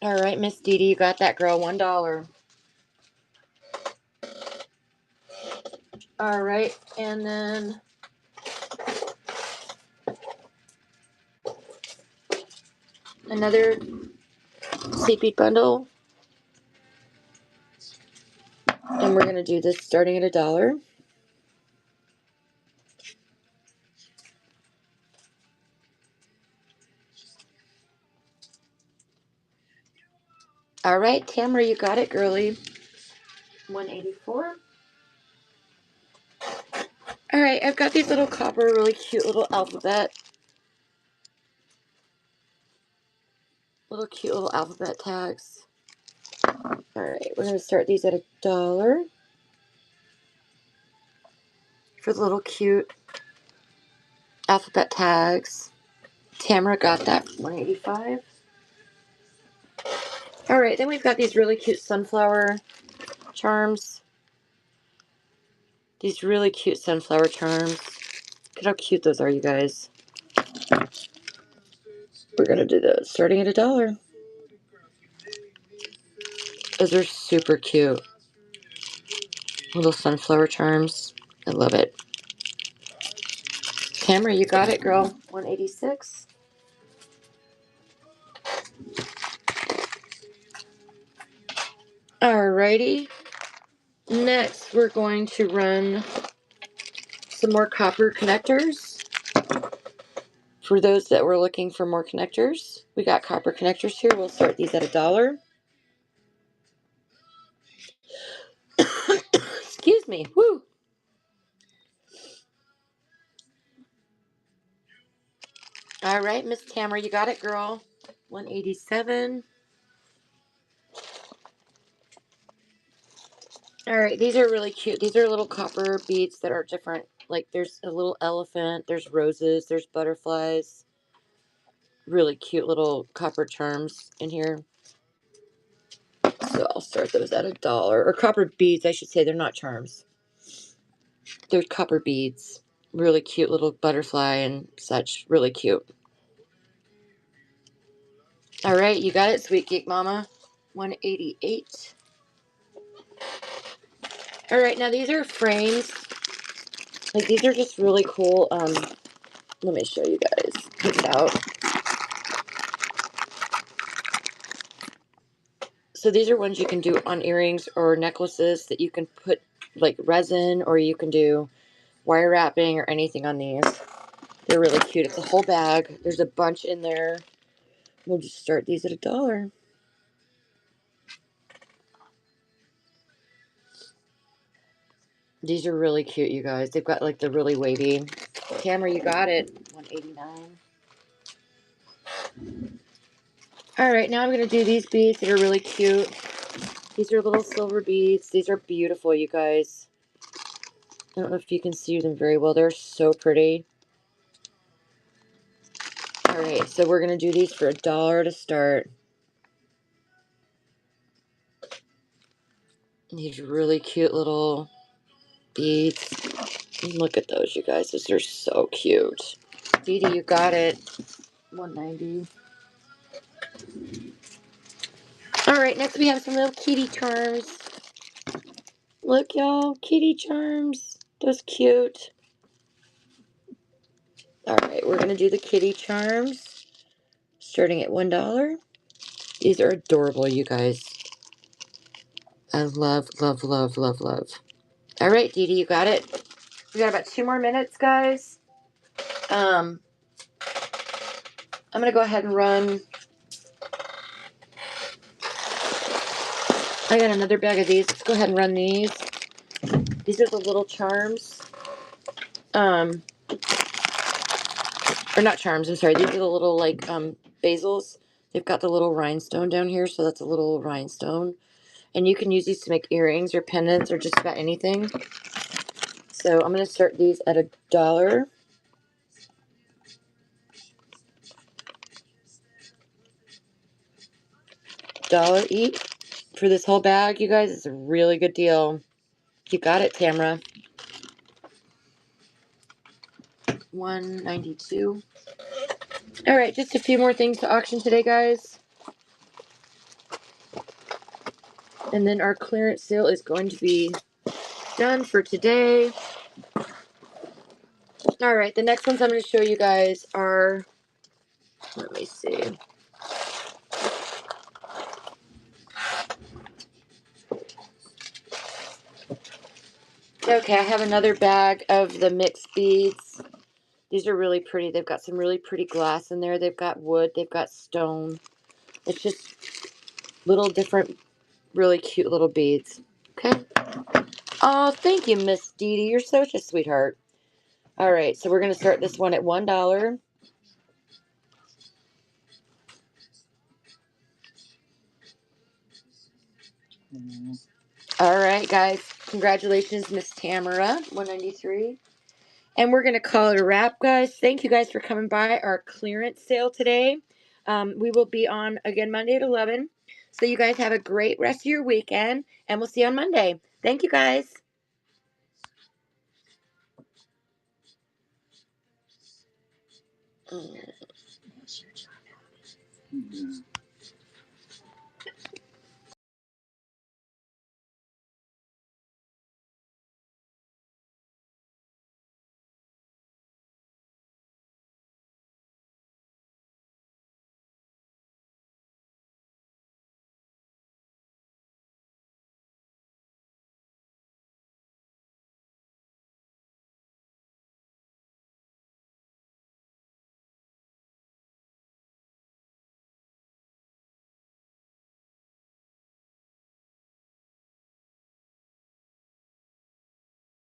A: All right, Miss Dee Dee, you got that, girl. $1. All right, and then another seed bead bundle. And we're going to do this starting at $1. All right, Tamara, you got it, girly. 184. All right, I've got these little copper, really cute little alphabet. Cute little alphabet tags. All right, we're going to start these at $1 for the little cute alphabet tags. Tamara got that. 185. All right, then we've got these really cute sunflower charms. These really cute sunflower charms. Look at how cute those are, you guys. We're going to do those starting at $1. Those are super cute. Little sunflower charms. I love it. Tamara, you got it, girl. 186. Alrighty. Next, we're going to run some more copper connectors. For those that were looking for more connectors, we got copper connectors here. We'll start these at $1. Excuse me. Woo! All right, Miss Tamara, you got it, girl. 187. All right, these are really cute. These are little copper beads that are different. Like there's a little elephant, there's roses, there's butterflies. Really cute little copper charms in here. So I'll start those at $1. Or copper beads, I should say. They're not charms. They're copper beads. Really cute little butterfly and such. Really cute. All right, you got it, Sweet Geek Mama. 188. All right, now these are frames. Like these are just really cool. Let me show you guys. Check it out. So these are ones you can do on earrings or necklaces that you can put like resin, or you can do wire wrapping or anything on these. They're really cute. It's a whole bag. There's a bunch in there. We'll just start these at $1. These are really cute, you guys. They've got like the really wavy. Tamara, you got it. 189. All right, now I'm going to do these beads that are really cute. These are little silver beads. These are beautiful, you guys. I don't know if you can see them very well. They're so pretty. All right, so we're going to do these for $1 to start. These really cute little beads. Look at those, you guys. Those are so cute. Dee Dee, you got it. 190. All right, next we have some little kitty charms. Look, y'all, kitty charms. Those cute. All right, we're going to do the kitty charms starting at $1. These are adorable, you guys. I love, love, love, love, love. All right, Dee Dee, you got it. We got about 2 more minutes, guys. I'm going to go ahead and run. I got another bag of these. Let's go ahead and run these. These are the little charms. Or not charms, I'm sorry. These are the little, like, basils. They've got the little rhinestone down here, so that's a little rhinestone. And you can use these to make earrings or pendants or just about anything. So I'm going to start these at $1. $1 each for this whole bag, you guys. It's a really good deal. You got it, Tamara. 192. All right, just a few more things to auction today, guys. And then our clearance sale is going to be done for today. All right, the next ones I'm going to show you guys are, let me see. Okay, I have another bag of the mixed beads. These are really pretty. They've got some really pretty glass in there. They've got wood. They've got stone. It's just little different, really cute little beads. Okay. Oh, thank you, Miss Dee Dee. You're such a sweetheart. All right, so we're going to start this one at $1. All right, guys. Congratulations, Miss Tamara, 193. And we're going to call it a wrap, guys. Thank you guys for coming by our clearance sale today. We will be on again Monday at 11. So you guys have a great rest of your weekend, and we'll see you on Monday. Thank you, guys.
B: Yeah.